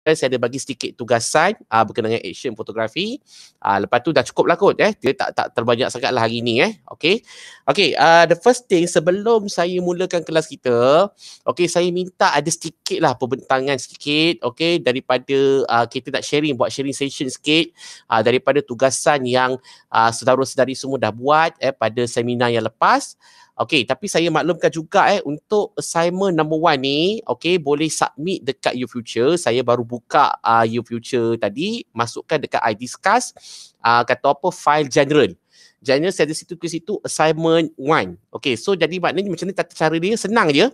saya ada bagi sedikit tugasan berkenaan dengan action fotografi. Lepas tu dah cukup lah kot. Dia tak terbanyak sangat lah hari ni. Okay. The first thing sebelum saya mulakan kelas kita, saya minta ada sedikit lah pembentangan sedikit, daripada kita nak buat sharing session sikit daripada tugasan yang saudara-saudari semua dah buat pada seminar yang lepas. Tapi saya maklumkan juga untuk assignment number 1 ni, boleh submit dekat YouFuture. Saya baru buka YouFuture tadi, masukkan dekat I discuss, kata apa, file general. General saya ada tulis situ assignment 1. So jadi maknanya macam ni tata cara dia, senang je.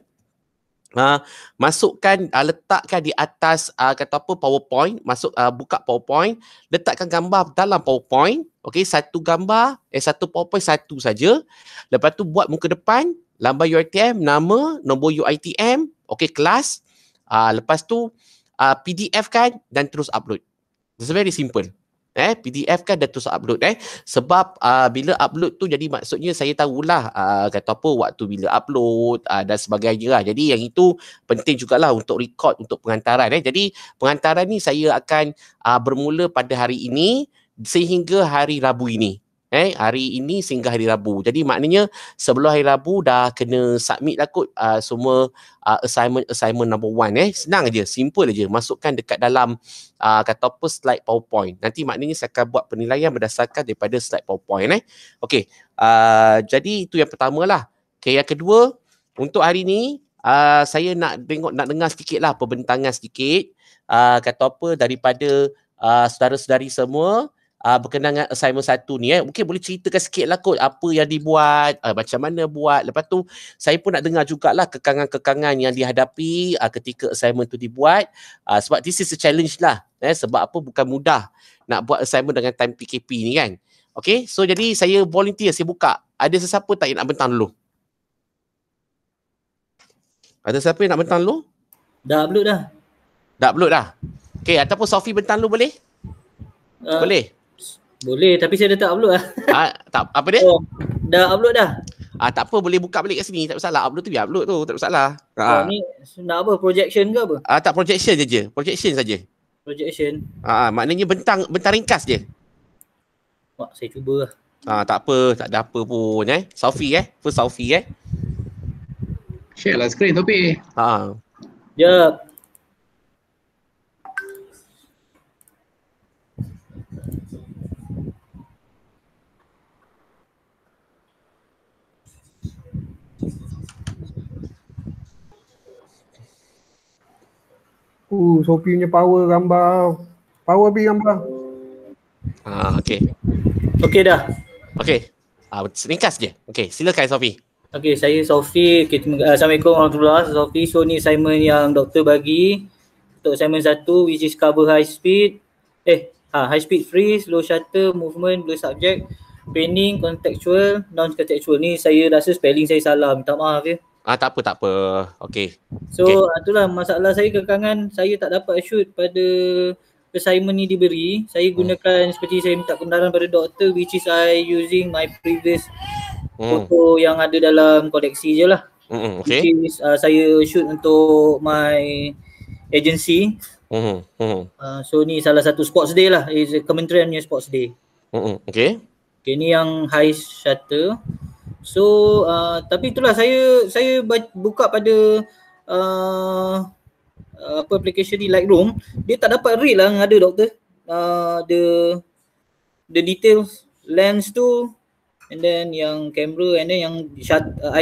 Masukkan, letakkan di atas kata apa, PowerPoint, buka PowerPoint, letakkan gambar dalam PowerPoint. Satu gambar, satu PowerPoint satu saja. Lepas tu buat muka depan, lambang UiTM, nama, nombor UiTM, kelas. Lepas tu PDF kan dan terus upload. It's very simple. PDF kan dan terus upload. Sebab bila upload tu jadi maksudnya saya tahulah kata apa waktu bila upload dan sebagainya lah. Jadi yang itu penting jugalah untuk record untuk pengantaran. Jadi pengantaran ni saya akan bermula pada hari ini sehingga hari Rabu ini. Hari ini sehingga hari Rabu. Jadi maknanya sebelum hari Rabu dah kena submit lah kot semua assignment number 1. Senang je, simple je. Masukkan dekat dalam kata apa, slide PowerPoint. Nanti maknanya saya akan buat penilaian berdasarkan daripada slide PowerPoint. Jadi itu yang pertama lah. Yang kedua, untuk hari ni saya nak dengar sedikit lah perbentangan sedikit kata apa daripada saudara-saudari semua berkenaan dengan assignment 1 ni. Mungkin boleh ceritakan sikit lah kot apa yang dibuat, macam mana buat. Lepas tu saya pun nak dengar jugalah kekangan-kekangan yang dihadapi ketika assignment tu dibuat. Sebab this is a challenge lah. Sebab apa, bukan mudah nak buat assignment dengan time PKP ni kan. So jadi saya volunteer, saya buka. Ada sesiapa tak yang nak bentang dulu? Ada siapa yang nak bentang dulu? Dah upload dah. Dah upload dah? Ataupun Sophie bentang dulu boleh? Boleh? Boleh, tapi saya dah tak upload lah. Tak, apa dia? Dah upload dah. Tak apa, boleh buka balik kat sini. Tak masalah, upload tu biar upload tu, tak masalah. Ni nak apa, projection ke apa? Tak, projection je. Projection saja. Projection. Maknanya bentang ringkas je. Wah, saya cuba lah. Tak apa, tak ada apa pun. Sophie first Sophie share lah screen Topi. Jap. Sophie punya power gambar. Power B gambar. Okey dah. Ringkas je. Silakan Sophie. Saya Sophie. Assalamualaikum warahmatullahi wabarakatuh. Sophie, so ni assignment yang doktor bagi untuk assignment 1 which is cover high speed. High speed freeze, low shutter, movement, blur subject, panning, contextual, non-contextual. Ni saya rasa spelling saya salah, minta maaf ya. Tak apa. So itulah masalah saya, kekangan saya tak dapat shoot pada assignment ni diberi. Saya gunakan seperti saya minta kebenaran pada doktor, which is I using my previous foto yang ada dalam koleksi je lah. Which is saya shoot untuk my agency. So ni salah satu sports day lah, is kementerian punya sports day. Ni yang high shutter. So tapi itulah saya buka pada application di Lightroom, dia tak dapat read lah yang ada doktor. The details, lens tu, and then yang kamera, and then yang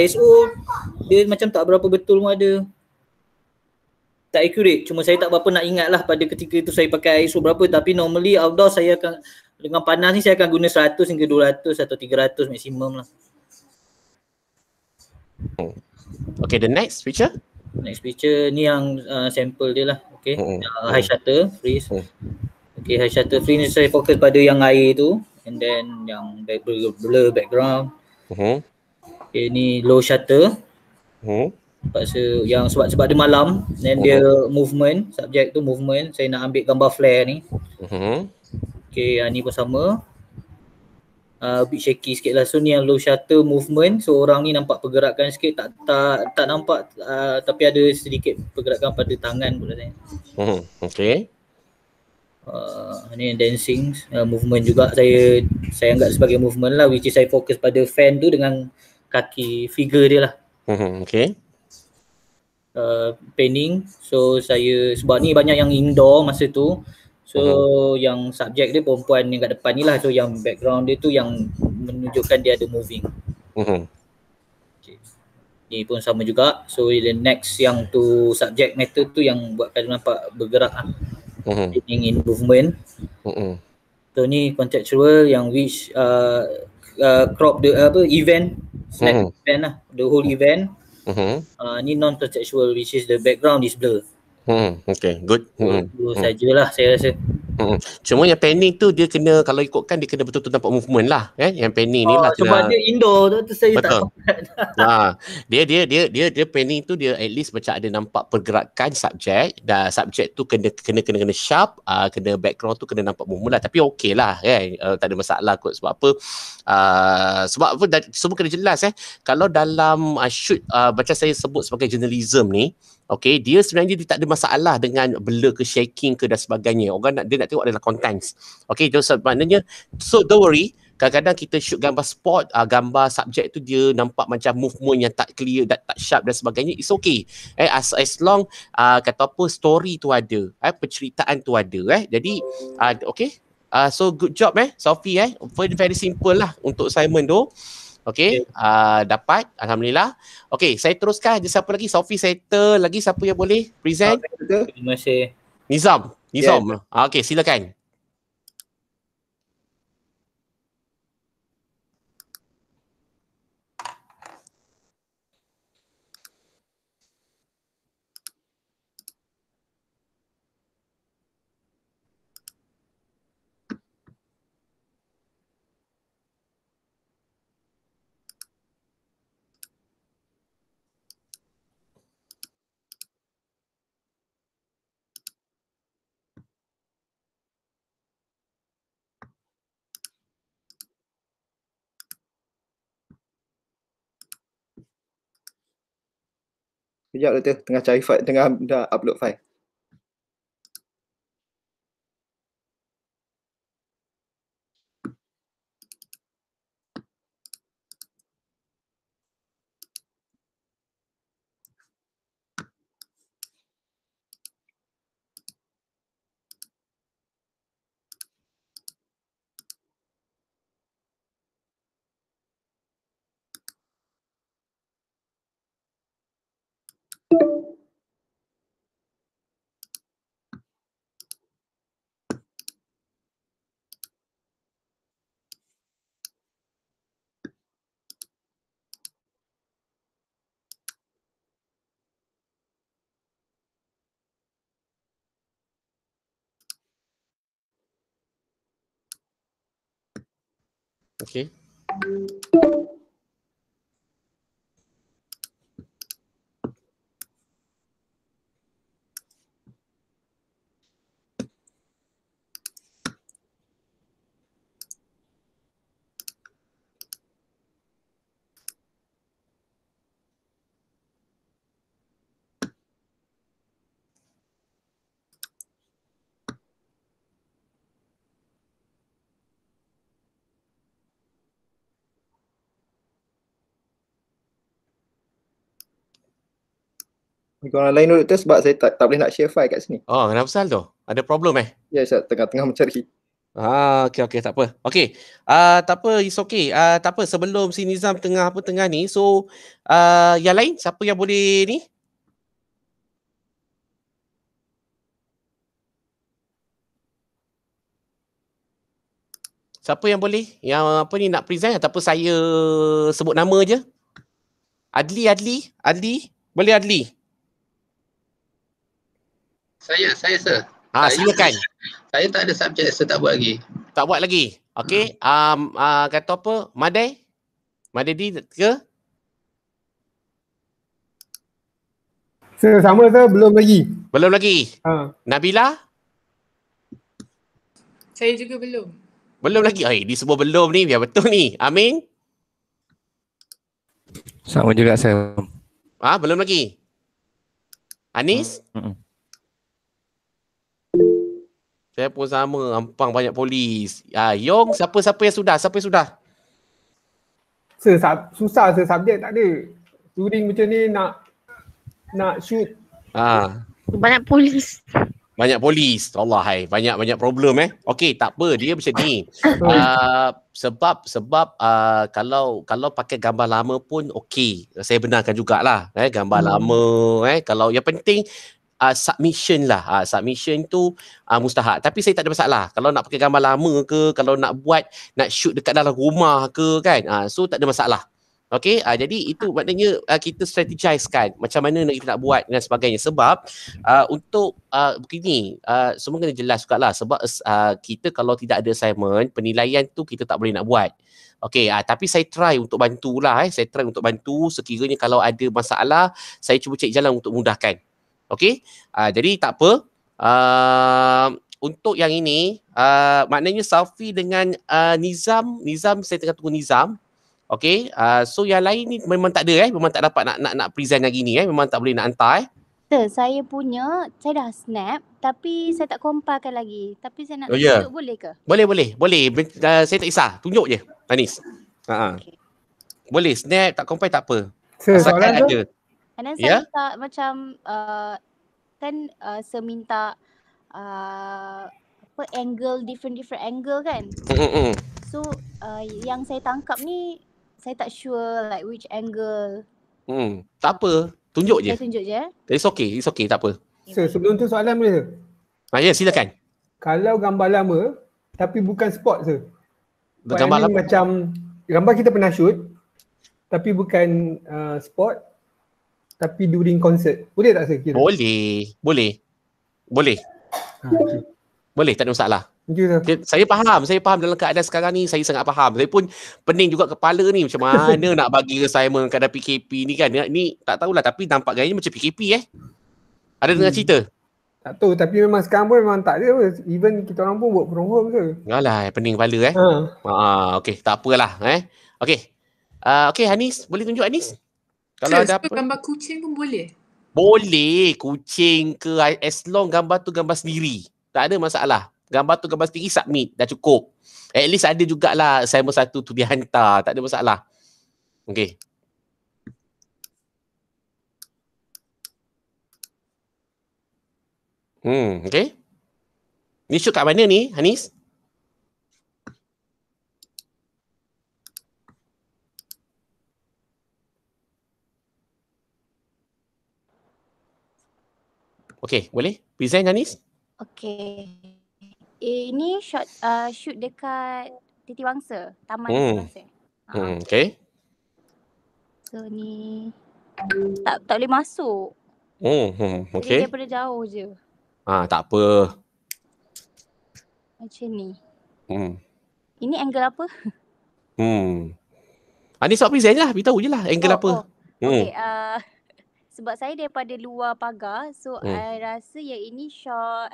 ISO dia macam tak berapa betul pun ada. Tak accurate. Cuma saya tak berapa nak ingat lah pada ketika itu saya pakai ISO berapa, tapi normally outdoor saya akan dengan panas ni saya akan guna 100 hingga 200 atau 300 maksimum lah. The next picture. Next picture ni yang sampel dia lah. High shutter freeze. High shutter freeze ni saya fokus pada yang air tu, and then yang blur background. Ni low shutter. Sebab dia malam, then dia movement, subjek tu movement, saya nak ambil gambar flare ni. Ni pun sama. Bit shaky sikit lah. So ni yang low shutter movement. So orang ni nampak pergerakan sikit, tak nampak tapi ada sedikit pergerakan pada tangan pula saya. Ni dancing, movement juga saya anggap sebagai movement lah, which is saya fokus pada fan tu dengan kaki figure dia lah. Okay. Painting, so saya sebab ni banyak yang indoor masa tu, so yang subjek dia perempuan yang kat depan ni lah, so yang background dia tu yang menunjukkan dia ada moving. Okay. Ni pun sama juga, so the next yang tu subject matter tu yang buatkan nampak bergerak lah. Painting in movement. So ni conceptual yang which crop the event, snap event lah, the whole event. Ni non-contextual, which is the background is blur. Okay, good. Itu sajalah saya rasa. Cuma yang painting tu dia kena, kalau ikutkan dia kena betul-betul nampak movement lah, kan? Yang painting ni lah sebab dia indoor tu saya betul. tak Dia painting tu dia at least macam ada nampak pergerakan subjek, dan subjek tu kena sharp, kena background tu kena nampak movement lah. Tapi okey lah, kan? Tak ada masalah kot. Sebab apa? Sebab apa? Semua kena jelas Kalau dalam shoot macam saya sebut sebagai journalism ni, okay, dia sebenarnya dia tak ada masalah dengan blur ke shaking ke dan sebagainya. Orang dia nak tengok adalah contents. Okay, so maknanya, so don't worry, kadang-kadang kita shoot gambar sport, gambar subjek tu dia nampak macam movement yang tak clear, tak sharp dan sebagainya, it's okay. As long kata apa, story tu ada, penceritaan tu ada. Jadi okay. So good job Sophie. Very, very simple lah untuk assignment tu. Okay, dapat, alhamdulillah. Okay, saya teruskan. Ada siapa lagi? Sophie settle lagi, siapa yang boleh present? Terima kasih. Nizam. Okay, silakan. Sekejap Doktor, tengah cari file, tengah dah upload file. Okay. Orang lain dulu Doktor sebab saya tak boleh nak share file kat sini. Oh, kenapa pasal tu? Ada problem Ya, saya tengah mencari. Okay, tak apa. Okay, tak apa, it's okay. Tak apa, sebelum si Nizam tengah ni, so yang lain, siapa yang boleh ni? Siapa yang boleh? Yang apa ni nak present ataupun saya sebut nama je? Adli. Boleh Adli? Saya sir. Silakan. Saya tak ada subjek, saya tak buat lagi. Tak buat lagi. Okey. Kata apa? Madai di ke? Sama belum lagi. Belum lagi. Nabila? Saya juga belum. Belum lagi. Di semua belum ni, biar betul ni. Amin? Sama juga saya. Belum lagi. Anis? Saya pun sama, Ampang banyak polis. Yong, siapa yang sudah? Siapa yang sudah? Susah subjek tak ada. Touring macam ni nak shoot. Banyak polis. Banyak polis. Allah hai, banyak problem Okey, tak apa, dia macam ni. Sebab kalau pakai gambar lama pun okey. Saya benarkan jugalah gambar lama kalau yang penting submission lah. Submission tu mustahak. Tapi saya tak ada masalah. Kalau nak pakai gambar lama ke, kalau nak shoot dekat dalam rumah ke kan. So tak ada masalah. Okey, jadi itu maknanya kita strategize-kan macam mana kita nak buat dan sebagainya. Sebab untuk begini, semua kena jelas juga lah. Sebab kita kalau tidak ada assignment, penilaian tu kita tak boleh nak buat. Okey, tapi saya try untuk bantulah. Saya try untuk bantu sekiranya kalau ada masalah, saya cuba cari jalan untuk mudahkan. Okey, jadi tak apa. Untuk yang ini, maknanya Safi dengan Nizam saya tengah tunggu Nizam. Okay, so yang lain ni memang tak ada memang tak dapat nak present hari ni memang tak boleh nak hantar Sir, saya punya, saya dah snap tapi saya tak compilekan lagi. Tapi saya nak tunjuk boleh ke? Boleh. Saya tak kisah, tunjuk je Anis. Okay. Boleh snap, tak compile tak apa. Asalkan ada. And then saya minta macam kan saya minta angle, different angle kan. So yang saya tangkap ni saya tak sure like which angle. Tak apa, tunjuk je. Saya tunjuk je. It's okay, tak apa. So, sebelum tu soalan boleh? Ya, silakan. Kalau gambar lama tapi bukan sport je. Gambar lama macam gambar kita pernah shoot tapi bukan sport tapi during concert. Boleh tak kira? Boleh. Boleh, tak ada masalah. Okay, saya faham dalam keadaan sekarang ni, saya sangat faham. Saya pun pening juga kepala ni macam mana nak bagi assignment keadaan PKP ni kan. Ni tak tahulah tapi nampak gayanya macam PKP Ada dengar cerita? Tak tahu, tapi memang sekarang pun memang tak ada apa. Even kita orang pun work from home ke. Alah, pening kepala okey, tak apalah Okey. Okey, Anis, boleh tunjuk Anis? Kalau ada apa gambar kucing pun boleh? Boleh, kucing ke, as long gambar tu gambar sendiri. Tak ada masalah. Gambar tu gambar sendiri, submit, dah cukup. At least ada jugalah assignment satu tu dihantar, tak ada masalah. Okey. Okey. Ni shoot kat mana ni, Anis? Okey, boleh? Present Anis? Okey. Ini shoot dekat Titi Wangsa, Taman Titi Wangsa. Okey. So ni tak boleh masuk. Okey. Jadi daripada jauh je. Tak apa. Macam ni. Ini angle apa? Anis buat present lah, beritahu je lah angle apa. Okey, sebab saya daripada luar pagar, so I rasa yang ini shoot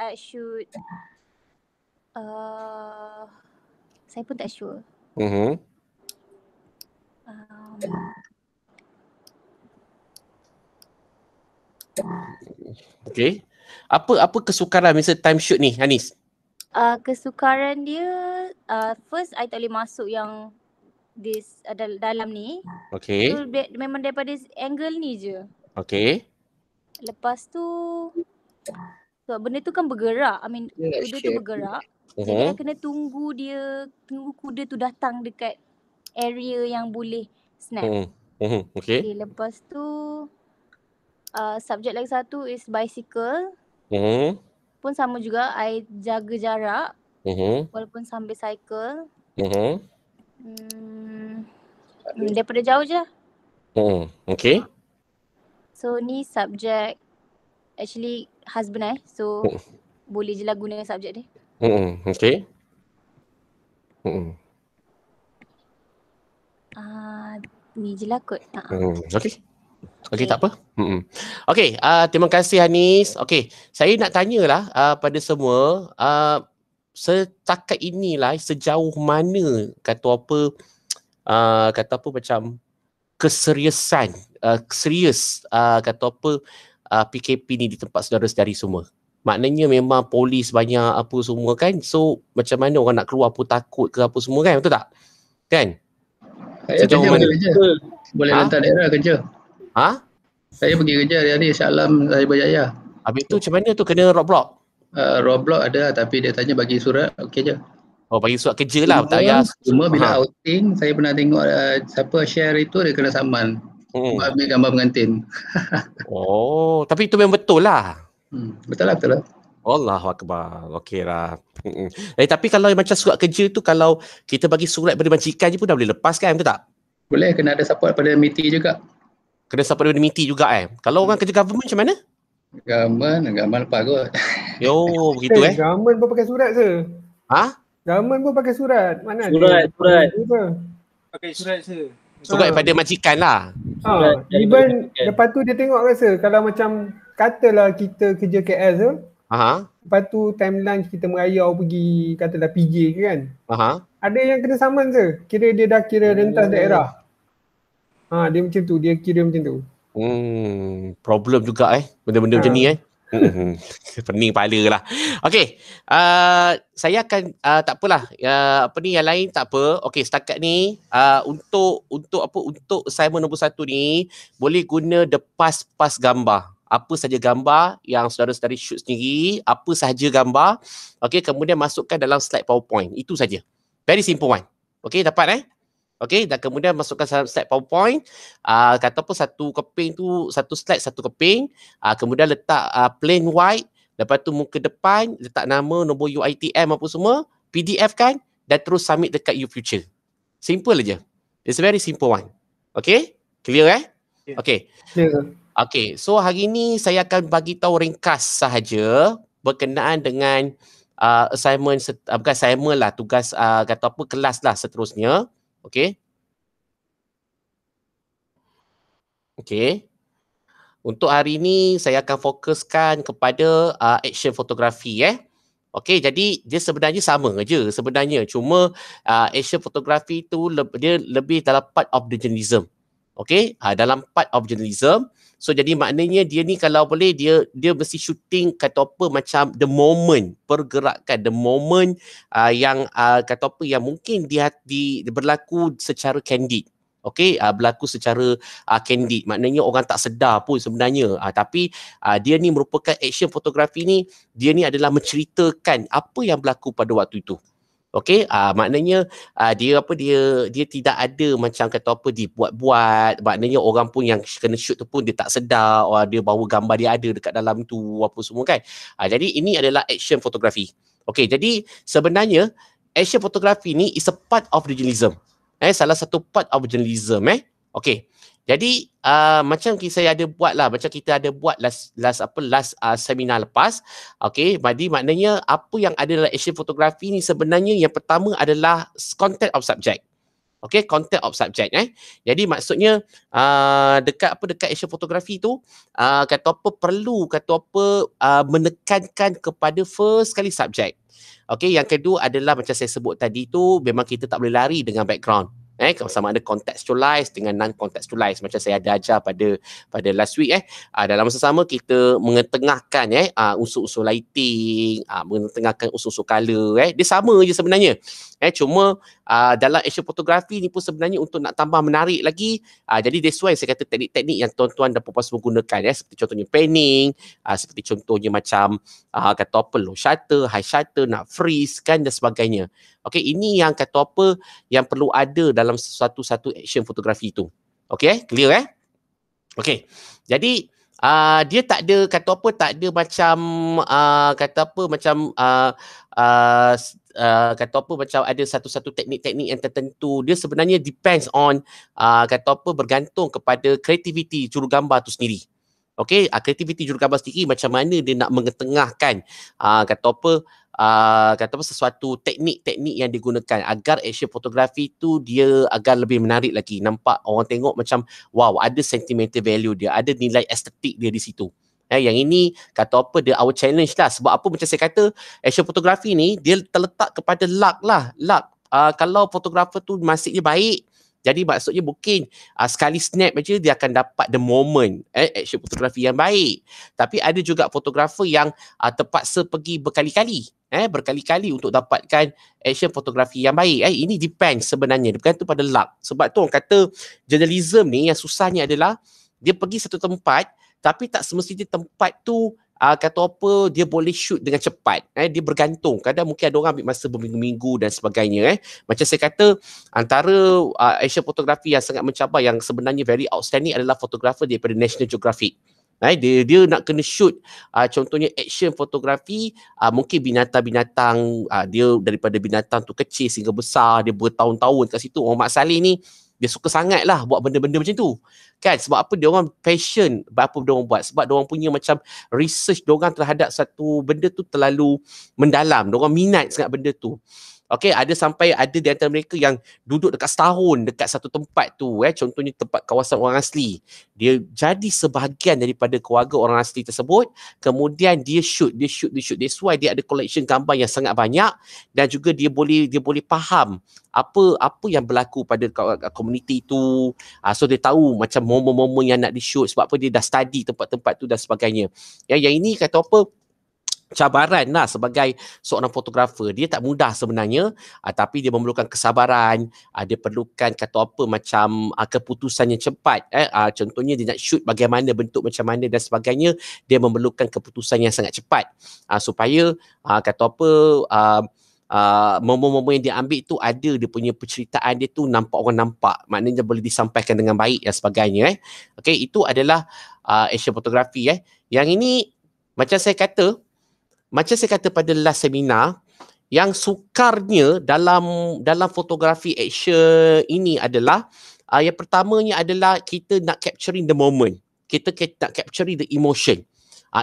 saya pun tak sure. Okey. Apa kesukaran masa time shoot ni, Anis? Kesukaran dia first I tak boleh masuk yang dalam ni. Okey. So memang daripada angle ni je. Okey. Lepas tu sebab benda tu kan bergerak. Kuda tu bergerak. Jadi I kena tunggu kuda tu datang dekat area yang boleh snap. Okey. Lepas tu subjek lagi satu is bicycle. Pun sama juga, I jaga jarak walaupun sambil cycle. Daripada jauh je lah. Okay. So ni subjek actually husband so boleh je lah guna subjek dia. Okay. Ni je lah kot. Okay. Okay, tak apa. Okay, terima kasih Anis. Okay, saya nak tanyalah pada semua, setakat inilah sejauh mana kata apa macam keseriusan, serius kata apa PKP ni di tempat saudara-saudari semua. maknanya memang polis banyak apa semua kan. So macam mana orang nak keluar pun takut ke apa semua kan, betul tak? Kan? Saya Sejauh kerja mana? boleh kerja. Boleh Ha? lantar daerah kerja. Ha? Saya pergi kerja hari-hari Shah Alam Raya Berjaya. Habis tu macam mana tu kena roadblock? Roadblock ada tapi dia tanya bagi surat, okey je. Oh, bagi surat kerja lah, tak payah. Cuma bila Ha. outing, saya pernah tengok siapa share itu dia kena saman. Ambil gambar pengantin. Oh, tapi itu memang betul lah. Betul lah. Allahu Akbar. Okey lah. Tapi kalau macam surat kerja tu, kalau kita bagi surat pada majikan je pun dah boleh lepas kan, betul tak? Boleh, kena ada support pada MITI juga. Kena support pada MITI juga Kalau orang kerja government macam mana? Government lepas kot. Yo, begitu Government pun pakai surat ke? Ha? Government pun pakai surat. Mana Surat. Pakai surat ke? Surat pada majikan lah. Even lepas tu dia tengok rasa kalau macam katalah kita kerja KL tu, lepas tu time lunch kita merayau pergi katalah PJ ke kan. Ada yang kena saman je. Kira dia dah kira rentas daerah. Dia macam tu, dia kira macam tu. Problem juga benda-benda macam ni pening kepala lah. Okey, saya akan tak apalah, yang lain tak apa. Okey, setakat ni untuk assignment nombor 1 ni boleh guna the pas gambar. Apa saja gambar yang saudara-saudari shoot sendiri, apa sahaja gambar, okey, kemudian masukkan dalam slide PowerPoint. Itu saja. Very simple one. Okey, dapat Okey, dan kemudian masukkan slide PowerPoint, kata apa satu keping tu, satu slide satu keping, kemudian letak plain white, lepas tu muka depan, letak nama, nombor UiTM apa semua, PDF kan, dan terus submit dekat YouFuture. Simple aja. It's a very simple one. Okey? Clear Okey. Okey, so hari ni saya akan bagi tahu ringkas sahaja berkenaan dengan assignment, bukan assignment lah, tugas kata apa kelas lah seterusnya. Okey. Untuk hari ni saya akan fokuskan kepada action fotografi Okey, jadi dia sebenarnya sama je sebenarnya. Cuma action fotografi tu dia lebih dalam part of the journalism. Okey, dalam part of journalism. So jadi maknanya dia ni kalau boleh dia mesti shooting kata apa macam the moment, pergerakan the moment yang kata apa yang mungkin dia berlaku secara candid. Okey, berlaku secara candid. Maknanya orang tak sedar pun sebenarnya. Tapi dia ni merupakan action fotografi ni, dia ni adalah menceritakan apa yang berlaku pada waktu itu. Okey, maknanya dia tidak ada macam kata apa dibuat-buat. Maknanya orang pun yang kena shoot tu pun dia tak sedar dia bawa gambar dia ada dekat dalam tu apa semua kan. Jadi ini adalah action fotografi. Okey, jadi sebenarnya action fotografi ni is a part of the journalism. Salah satu part of journalism Okey. Jadi macam saya ada buat lah, macam kita ada buat last seminar lepas. Okey, jadi maknanya apa yang ada dalam action fotografi ni sebenarnya yang pertama adalah content of subject. Okey, content of subject Jadi maksudnya dekat action fotografi tu kata apa perlu menekankan kepada first kali subject. Okey, yang kedua adalah macam saya sebut tadi tu, memang kita tak boleh lari dengan background. Sama ada contextualize dengan non-contextualize macam saya ada ajar pada last week dalam masa sama kita mengetengahkan unsur-unsur lighting, mengetengahkan unsur-unsur color dia sama je sebenarnya. Cuma dalam action fotografi ni pun sebenarnya untuk nak tambah menarik lagi, jadi that's why saya kata teknik-teknik yang tuan-tuan dan puan-puan semua gunakan seperti contohnya panning, seperti contohnya macam kata apa low shutter, high shutter, nak freeze kan dan sebagainya. Okey, ini yang kata apa yang perlu ada dalam satu action fotografi itu. Okey, clear Okey. Jadi dia tak ada kata apa, tak ada macam kata apa macam kata apa macam ada satu-satu teknik-teknik yang tertentu. Dia sebenarnya depends on kata apa bergantung kepada kreativiti jurugambar tu sendiri. Okey, kreativiti jurugambar sendiri macam mana dia nak mengetengahkan kata apa sesuatu teknik-teknik yang digunakan agar action fotografi tu dia agar lebih menarik lagi. Nampak orang tengok macam wow, ada sentimental value dia, ada nilai estetik dia di situ. Yang ini kata apa dia our challenge lah. Sebab apa macam saya kata action fotografi ni dia terletak kepada luck lah. Luck. Kalau fotografer tu nasib dia baik, Jadi maksudnya mungkin sekali snap aja dia akan dapat the moment action fotografi yang baik. Tapi ada juga fotografer yang terpaksa pergi berkali-kali untuk dapatkan action fotografi yang baik. Ini depends sebenarnya, bergantung pada luck. Sebab tu orang kata journalism ni yang susahnya adalah dia pergi satu tempat tapi tak semestinya tempat tu kata apa dia boleh shoot dengan cepat. Dia bergantung. Kadang mungkin ada orang ambil masa berminggu-minggu dan sebagainya. Macam saya kata, antara action fotografi yang sangat mencabar yang sebenarnya very outstanding adalah fotografer daripada National Geographic. Dia nak kena shoot contohnya action fotografi, mungkin binatang-binatang, dia daripada binatang tu kecil sehingga besar, dia bertahun-tahun kat situ. Muhammad Saleh ni dia suka sangat lah buat benda-benda macam tu kan. Sebab apa? Dia orang passion apa dia orang buat. Sebab dia orang punya macam research dia orang terhadap satu benda tu terlalu mendalam. Dia orang minat sangat benda tu. Okay, ada di antara mereka yang duduk dekat setahun dekat satu tempat tu. Contohnya tempat kawasan orang asli. Dia jadi sebahagian daripada keluarga orang asli tersebut. Kemudian dia shoot. That's why dia ada collection gambar yang sangat banyak. Dan juga dia boleh faham apa yang berlaku pada komuniti tu. So dia tahu macam momen-momen yang nak di-shoot. Sebab apa dia dah study tempat-tempat tu dan sebagainya. Yang ini kata apa, cabaran lah sebagai seorang fotografer. Dia tak mudah sebenarnya, tapi dia memerlukan kesabaran, dia perlukan kata apa macam keputusan yang cepat. Contohnya dia nak shoot bagaimana, bentuk macam mana dan sebagainya, dia memerlukan keputusan yang sangat cepat supaya kata apa momen-momen yang dia ambil tu ada dia punya penceritaan dia tu orang nampak, maknanya boleh disampaikan dengan baik dan sebagainya. Okay, itu adalah action fotografi. Yang ini macam saya kata pada last seminar, yang sukarnya dalam fotografi action ini adalah yang pertamanya adalah kita nak capturing the moment. Kita nak capturing the emotion.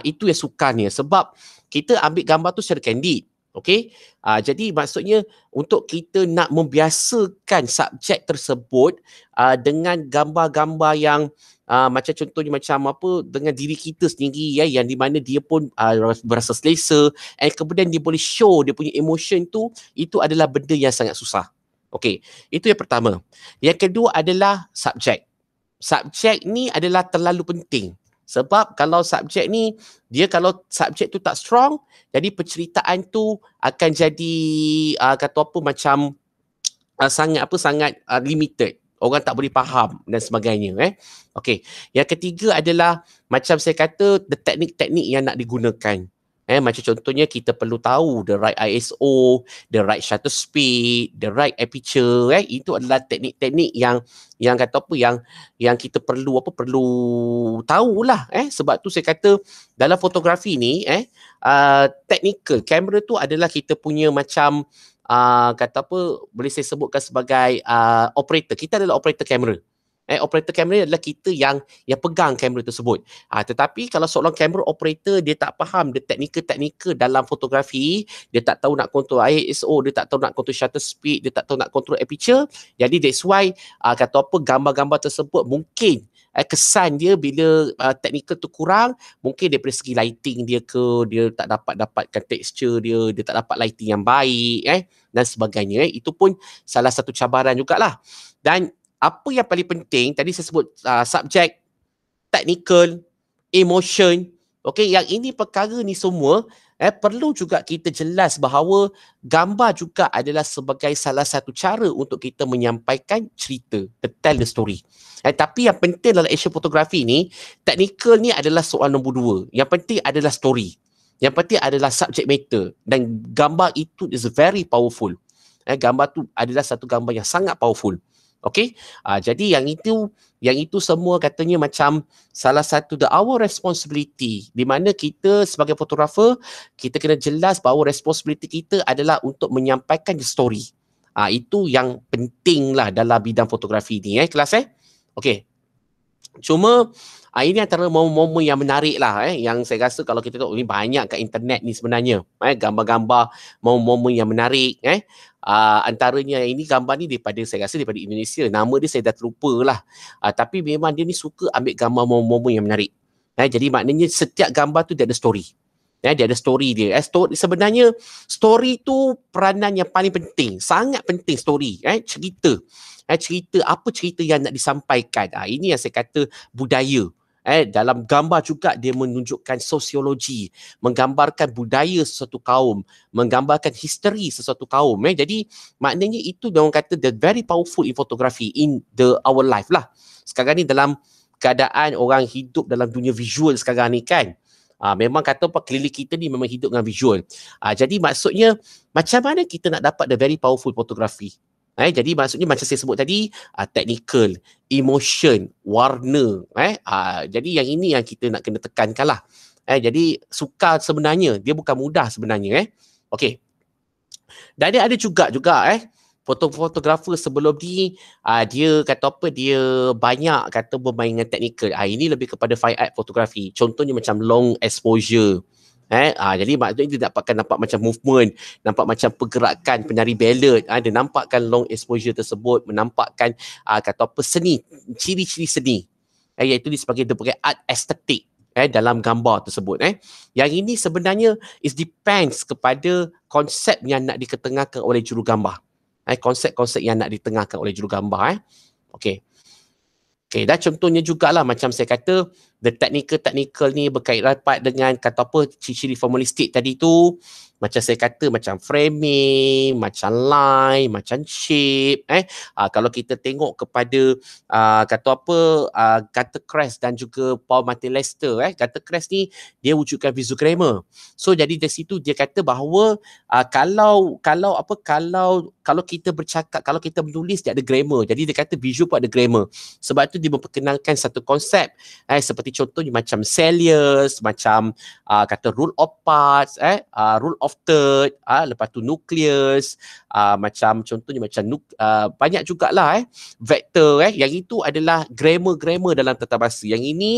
Itu yang sukarnya sebab kita ambil gambar tu secara candid. Okay, jadi maksudnya untuk kita nak membiasakan subjek tersebut dengan gambar-gambar yang macam contohnya macam apa, dengan diri kita sendiri yang di mana dia pun berasa selesa, and kemudian dia boleh show dia punya emotion tu, itu adalah benda yang sangat susah. Okay, itu yang pertama. Yang kedua adalah subjek. Subjek ni adalah terlalu penting. Sebab kalau subjek ni, kalau subjek tu tak strong, jadi penceritaan tu akan jadi kata apa macam sangat limited. Orang tak boleh faham dan sebagainya. Okey. Yang ketiga adalah macam saya kata the teknik-teknik yang nak digunakan. Macam contohnya kita perlu tahu the right ISO, the right shutter speed, the right aperture. Itu adalah teknik-teknik yang kata apa yang kita perlu tahulah. Sebab tu saya kata dalam fotografi ni technical kamera tu adalah kita punya macam kata apa, boleh saya sebutkan sebagai operator. Kita adalah operator kamera. Operator kamera adalah kita yang pegang kamera tersebut. Tetapi kalau seorang kamera operator dia tak faham the teknikal dalam fotografi, dia tak tahu nak kontrol ISO, dia tak tahu nak kontrol shutter speed, dia tak tahu nak kontrol aperture. Jadi that's why kata apa, gambar-gambar tersebut mungkin kesan dia bila teknikal tu kurang, mungkin daripada segi lighting dia dia tak dapatkan tekstur dia tak dapat lighting yang baik dan sebagainya. Itu pun salah satu cabaran jugalah. Dan apa yang paling penting tadi saya sebut subjek, technical, emotion. Okey, yang ini perkara ni semua perlu juga kita jelas bahawa gambar juga adalah sebagai salah satu cara untuk kita menyampaikan cerita, tell the story. Tapi yang penting dalam action fotografi ni, technical ni adalah soalan nombor 2. Yang penting adalah story. Yang penting adalah subject matter, dan gambar itu is very powerful. Gambar tu adalah satu gambar yang sangat powerful. Okey, jadi yang itu semua katanya macam salah satu our responsibility, di mana kita sebagai fotografer kita kena jelas bahawa responsibility kita adalah untuk menyampaikan the story. Itu yang penting lah dalam bidang fotografi ni kelas. Okey, cuma ini antara momen-momen yang menarik lah yang saya rasa kalau kita tengok ni banyak kat internet ni sebenarnya gambar-gambar momen-momen yang menarik. Antaranya ini gambar ni saya rasa daripada Indonesia, nama dia saya dah terlupa lah, tapi memang dia ni suka ambil gambar momen-momen yang menarik. Jadi maknanya setiap gambar tu dia ada story. Dia ada story dia. Sebenarnya story tu peranan yang paling penting. Sangat penting story. Cerita. Cerita, apa cerita yang nak disampaikan. Ini yang saya kata budaya. Dalam gambar juga dia menunjukkan sosiologi, menggambarkan budaya sesuatu kaum, menggambarkan history sesuatu kaum. Jadi maknanya itu dia orang kata the very powerful in photography in our life lah. Sekarang ni dalam keadaan orang hidup dalam dunia visual sekarang ni kan. Memang kata apa, keliling kita ni memang hidup dengan visual. Jadi maksudnya macam mana kita nak dapat the very powerful photography? Jadi maksudnya macam saya sebut tadi, technical, emotion, warna. Jadi yang ini yang kita nak kena tekankan lah. Jadi sukar sebenarnya, dia bukan mudah sebenarnya. Okey. Dan ada juga fotografer sebelum ni, dia kata apa, dia banyak kata bermain dengan technical. Ini lebih kepada fine art fotografi. Contohnya macam long exposure. Jadi maksudnya dia nampak macam movement, nampak macam pergerakan penari ballet. Dia nampakkan long exposure tersebut, menampakkan kata apa, seni, ciri-ciri seni. Iaitu sebagai art estetik dalam gambar tersebut. Yang ini sebenarnya is depends kepada konsep yang nak diketengahkan oleh jurugambar. Konsep-konsep yang nak ditengahkan oleh jurugambar. Okey, dan contohnya jugalah macam saya kata, the technical ni berkait rapat dengan kata apa, ciri-ciri formalistik tadi tu. Macam saya kata, macam framing, macam line, macam shape. Kalau kita tengok kepada kata apa, kata Kress dan juga Paul Martin Lester. Kata Kress ni dia wujudkan visual grammar. So jadi dari situ dia kata bahawa kalau kita bercakap, kalau kita menulis dia ada grammar. Jadi dia kata visual pun ada grammar. Sebab tu dia memperkenalkan satu konsep seperti contohnya macam Celsius, macam kata rule of parts, rule of third, lepas tu nucleus, macam contohnya macam banyak jugalah vektor. Yang itu adalah grammar dalam tata bahasa. Yang ini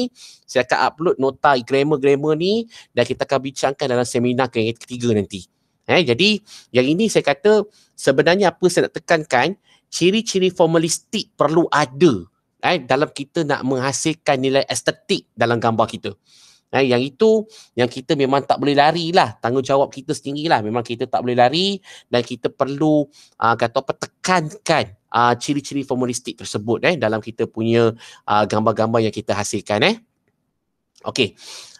saya akan upload nota grammar ni dan kita akan bincangkan dalam seminar yang ketiga nanti. Jadi yang ini saya kata sebenarnya apa saya nak tekankan, ciri-ciri formalistik perlu ada dalam kita nak menghasilkan nilai estetik dalam gambar kita. Yang itu yang kita memang tak boleh lari lah, tanggungjawab kita sendirilah. Memang kita tak boleh lari dan kita perlu kata apa, tekankan ciri-ciri formalistik tersebut dalam kita punya gambar-gambar yang kita hasilkan. Okey.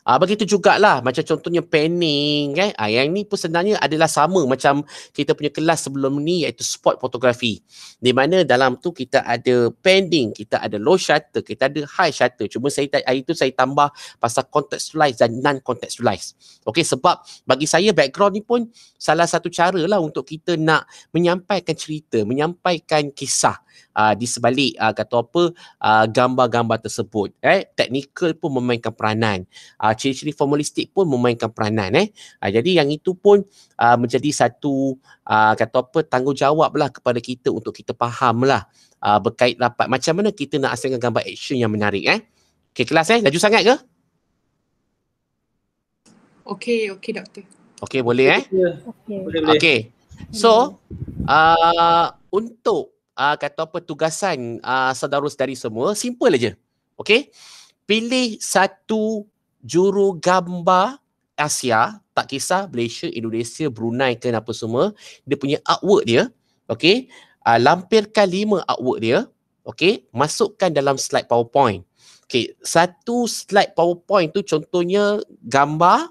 Begitu jugalah macam contohnya panning. Yang ni pun sebenarnya adalah sama macam kita punya kelas sebelum ni, iaitu spot fotografi. Di mana dalam tu kita ada panning, kita ada low shutter, kita ada high shutter. Cuma hari tu saya tambah pasal contextualize dan non-contextualize. Okey, sebab bagi saya background ni pun salah satu cara lah untuk kita nak menyampaikan cerita, menyampaikan kisah di sebalik kata apa, gambar-gambar tersebut. Technical pun memainkan peranan. Ciri-ciri formalistik pun memainkan peranan. Jadi yang itu pun menjadi satu kata apa, tanggungjawab lah kepada kita untuk kita faham lah berkait rapat macam mana kita nak hasilkan gambar action yang menarik. Okey kelas laju sangat ke? Okey doktor. Okey boleh Okey. So untuk kata apa, tugasan saudara-saudari semua simple aja. Okey, pilih satu juru gambar Asia, tak kisah Malaysia, Indonesia, Brunei ke apa semua, dia punya artwork dia. Okey, lampirkan 5 artwork dia. Okey, masukkan dalam slide PowerPoint. Okey, satu slide PowerPoint tu contohnya gambar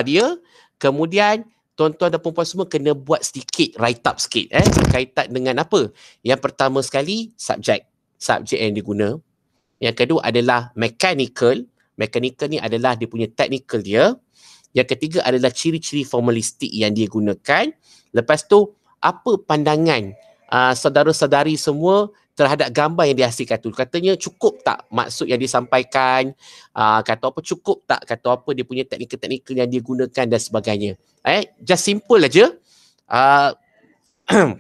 dia, kemudian tuan-tuan dan perempuan semua kena buat sedikit write up sikit berkaitan dengan apa. Yang pertama sekali subjek yang diguna. Yang kedua adalah mechanical ni adalah dia punya technical dia. Yang ketiga adalah ciri-ciri formalistik yang dia gunakan. Lepas tu apa pandangan saudara-saudari semua terhadap gambar yang dihasilkan tu. Katanya cukup tak maksud yang disampaikan, kata apa cukup tak, kata apa dia punya teknikal-teknikal yang dia gunakan dan sebagainya. Just simple aja. 5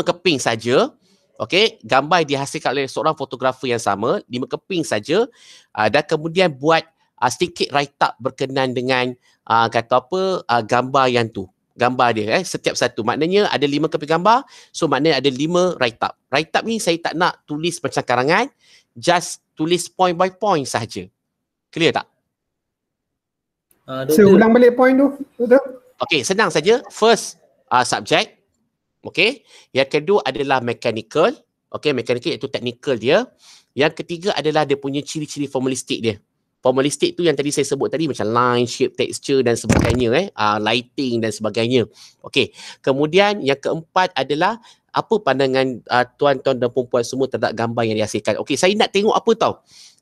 keping saja. Okey, gambar yang dihasilkan oleh seorang fotografer yang sama, 5 keping saja. Dan kemudian buat sedikit write up berkenaan dengan kata apa gambar yang tu. Gambar dia setiap satu. Maknanya ada 5 keping gambar. So maknanya ada 5 write up. Write up ni saya tak nak tulis macam karangan. Just tulis point by point sahaja. Clear tak? Ulang balik point tu, betul? Okey, senang saja. First, subject. Okey. Yang kedua adalah mechanical. Okey, mechanical iaitu technical dia. Yang ketiga adalah dia punya ciri-ciri formalistik dia. Formalistik tu yang tadi saya sebut tadi macam line, shape, texture dan sebagainya, lighting dan sebagainya. Okey. Kemudian yang keempat adalah apa pandangan tuan-tuan dan perempuan semua terhadap gambar yang dihasilkan. Okey, saya nak tengok apa tau?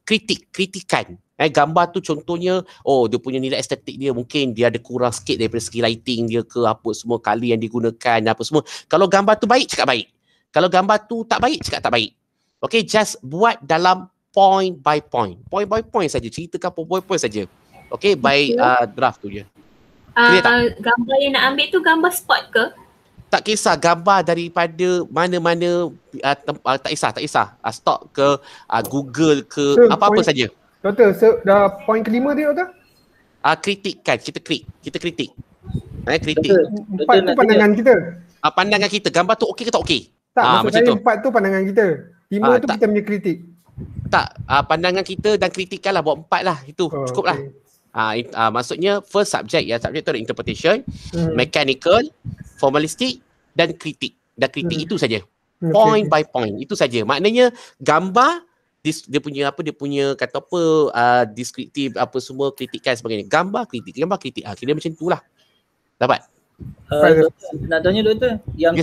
Kritikan. Gambar tu contohnya, dia punya nilai estetik dia mungkin dia ada kurang sikit daripada segi lighting dia ke apa semua, color yang digunakan apa semua. Kalau gambar tu baik, cakap baik. Kalau gambar tu tak baik, cakap tak baik. Okay, just buat dalam point by point. Point by point saja, ceritakan point by point saja. Okay, by draft tu je. Gambar yang nak ambil tu gambar spot ke? Tak kisah, gambar daripada mana-mana, tak kisah. Stock ke, Google ke, apa-apa saja. Doktor, dah point kelima dia, Doktor? Kritikkan, kita kritik. Kritik. Empat tu pandangan kita. Pandangan kita, gambar tu okey ke tak okey? Tak, maksud saya empat tu pandangan kita. Lima tu kita punya kritik. Tak, pandangan kita dan kritikkan lah, buat empat lah. Itu cukup lah. Maksudnya first subject, subject tu ada interpretation, mechanical, formalistic dan kritik. Dan kritik itu saja. Point by point, itu saja. Maknanya gambar dia punya kata apa, deskriptif apa semua, kritikan sebagainya. Gambar kritik. Kira macam tu lah. Dapat? Nak tanya doktor, yang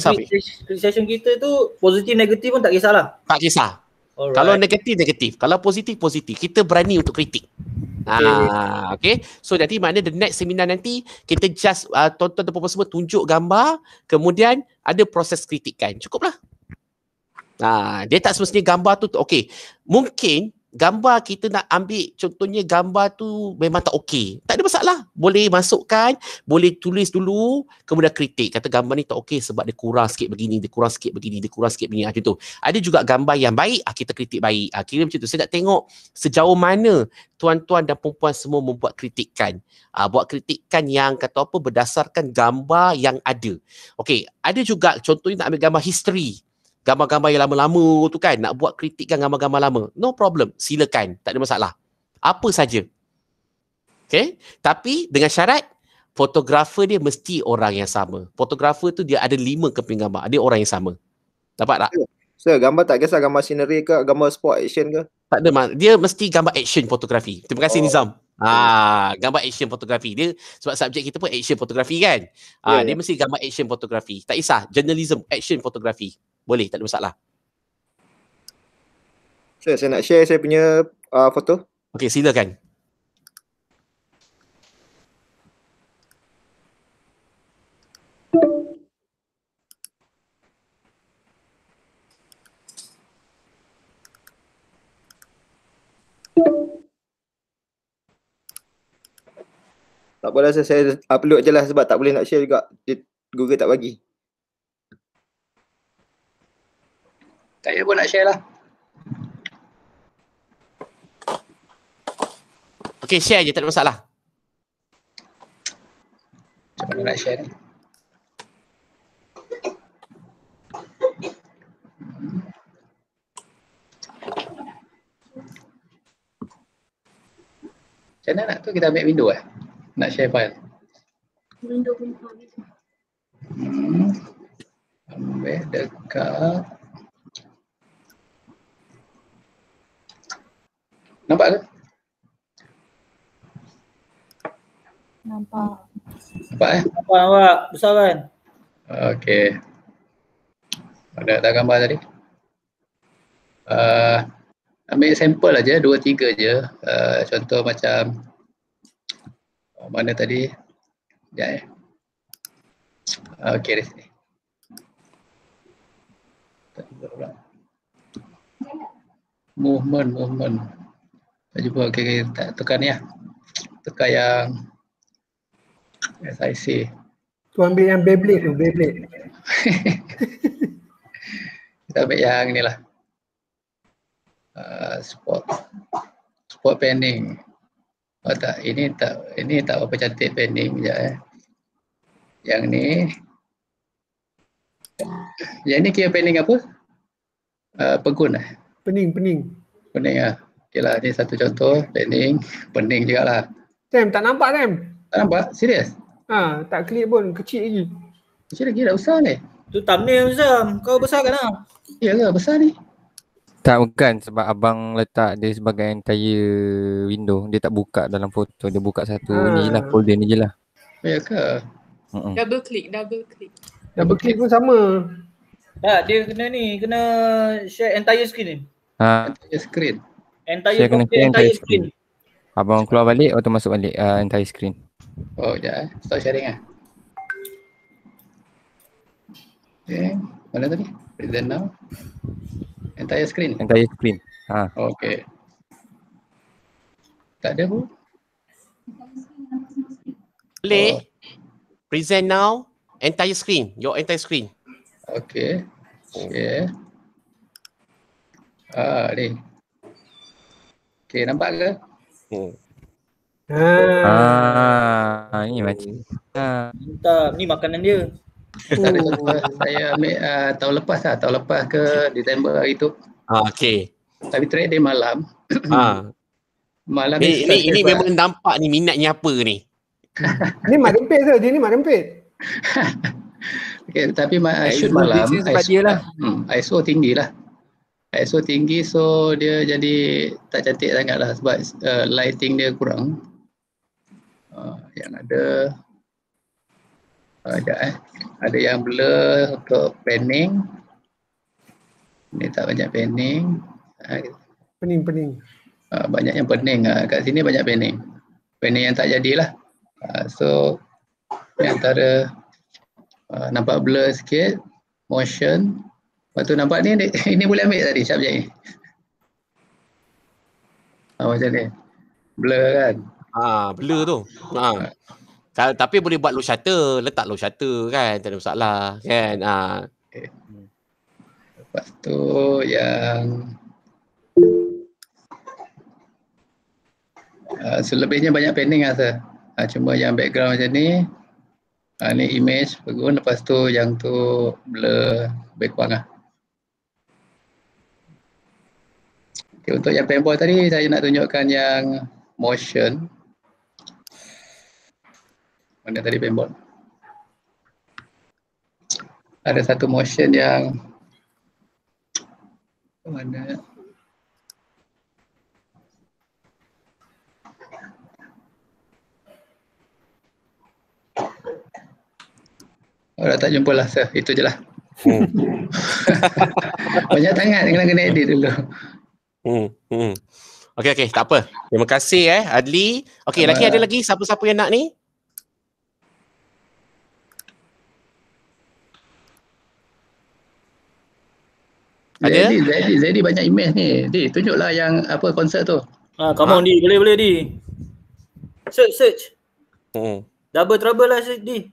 session kita tu positif negatif pun tak kisahlah? Tak kisah. Alright. Kalau negatif, kalau positif. Kita berani untuk kritik. Okay. So nanti maknanya the next seminar nanti kita just tonton dan semua tunjuk gambar, kemudian ada proses kritikan. Cukuplah. Dia tak semestinya gambar tu okey. Mungkin gambar kita nak ambil contohnya gambar tu memang tak okey. Tak ada masalah. Boleh masukkan, boleh tulis dulu, kemudian kritik. Kata gambar ni tak okey sebab dia kurang sikit begini, dia kurang sikit begini. Macam tu. Ada juga gambar yang baik, kita kritik baik. Kira macam tu. Saya nak tengok sejauh mana tuan-tuan dan perempuan semua membuat kritikan. Buat kritikan yang kata apa berdasarkan gambar yang ada. Okey, ada juga contohnya nak ambil gambar history. Gambar-gambar yang lama-lama tu kan, nak buat kritikan gambar-gambar lama. No problem, silakan, tak ada masalah. Apa saja. Okay, tapi dengan syarat fotografer dia mesti orang yang sama. Fotografer tu dia ada 5 keping gambar, dia orang yang sama. Dapat tak? Sir, gambar tak kisah gambar scenery ke, gambar sport action ke? Tak ada, dia mesti gambar action fotografi. Terima kasih Nizam. Gambar action fotografi. Dia sebab subjek kita pun action fotografi kan. Dia mesti gambar action fotografi. Tak kisah, journalism action fotografi. Boleh, tak ada masalah. Saya nak share saya punya foto. Okey, silakan. Tak apalah, saya upload je lah sebab tak boleh nak share juga. Google tak bagi. Saya pun nak share lah. Okey, share je, tak ada masalah. Macam mana nak share ni? Macam mana nak tu kita ambil window nak share file? Window pun ambil dekat. Nampak ke? Nampak. Nampak, besar kan? Okey. Ada tak gambar tadi? Ambil sampel aja, 2-3 je. Contoh macam mana tadi? Sekejap okey, di sini. Movement. Tak jumpa, okey, tak tekan ni lah. Tekan yang SIC. Tu ambil yang Beyblade tu, Beyblade. Kita ambil yang ni lah. Sport panning. Tak, ini tak apa cantik panning. Sekejap Yang ni kira panning apa? Pegun Pening lah. Okey lah, ni satu contoh panning. Pening jugalah. Sam, tak nampak Sam? Tak nampak? Serius? Tak klik pun, kecil lagi. Kecil lagi, dah besar ni. Tu thumbnail Zam, kau besarkan lah. Ya ke, besar ni? Tak, bukan sebab abang letak dia sebagai entire window. Dia tak buka dalam foto, dia buka satu ni je lah, folder ni je lah. Ya ke? Double click. Double click pun sama. Tak, dia kena ni, kena share entire screen ni. Entire screen. Entire screen. Abang keluar balik, atau masuk balik entire screen. Oh, sekejap start sharing lah. Okay, mana tadi? Present now. Entire screen. Entire screen. Okay. Tak ada pun. Boleh. Present now, entire screen. Your entire screen. Okay. Share. Ni. Okay, nampak ke? Ni macam. Mantap, ni makanan dia. Saya ambil tahun lepas lah. Tahun lepas ke Disember hari tu. Okay. Tapi terakhir dia malam. Malam ini memang nampak ni minatnya apa ni. Ni mak rempit ke? Dia ni mak rempit. Okay, tapi shoot malam ISO tinggi lah. ISO tinggi, so dia jadi tak cantik sangat lah sebab lighting dia kurang. Yang ada ada yang blur untuk panning. Ni tak banyak panning. Pening. Banyak yang pening. Kat sini banyak panning. Panning yang tak jadilah. So antara nampak blur sikit, motion. Lepas tu nampak ni, ini boleh ambil tadi, siap je ni. Macam ni. Blur kan? Blur tu. Tapi boleh buat low shutter, letak low shutter kan, tak ada masalah kan. Okay. Lepas tu yang selebihnya banyak panning rasa. Cuma yang background macam ni, ni image bagus, lepas tu yang tu blur lebih kurang lah. Okay, untuk yang paintball tadi saya nak tunjukkan yang motion. Mana tadi paintball? Ada satu motion yang mana? Dah tak jumpa lah, sir. Itu je lah. Banyak tangan, kena edit dulu. Okay, tak apa. Terima kasih Adli. Okay, ada lagi siapa-siapa yang nak ni? Ada? Zedi banyak image ni. Di, tunjuklah yang apa konsert tu. Come on Di, boleh Di. Search. Double trouble lah Di.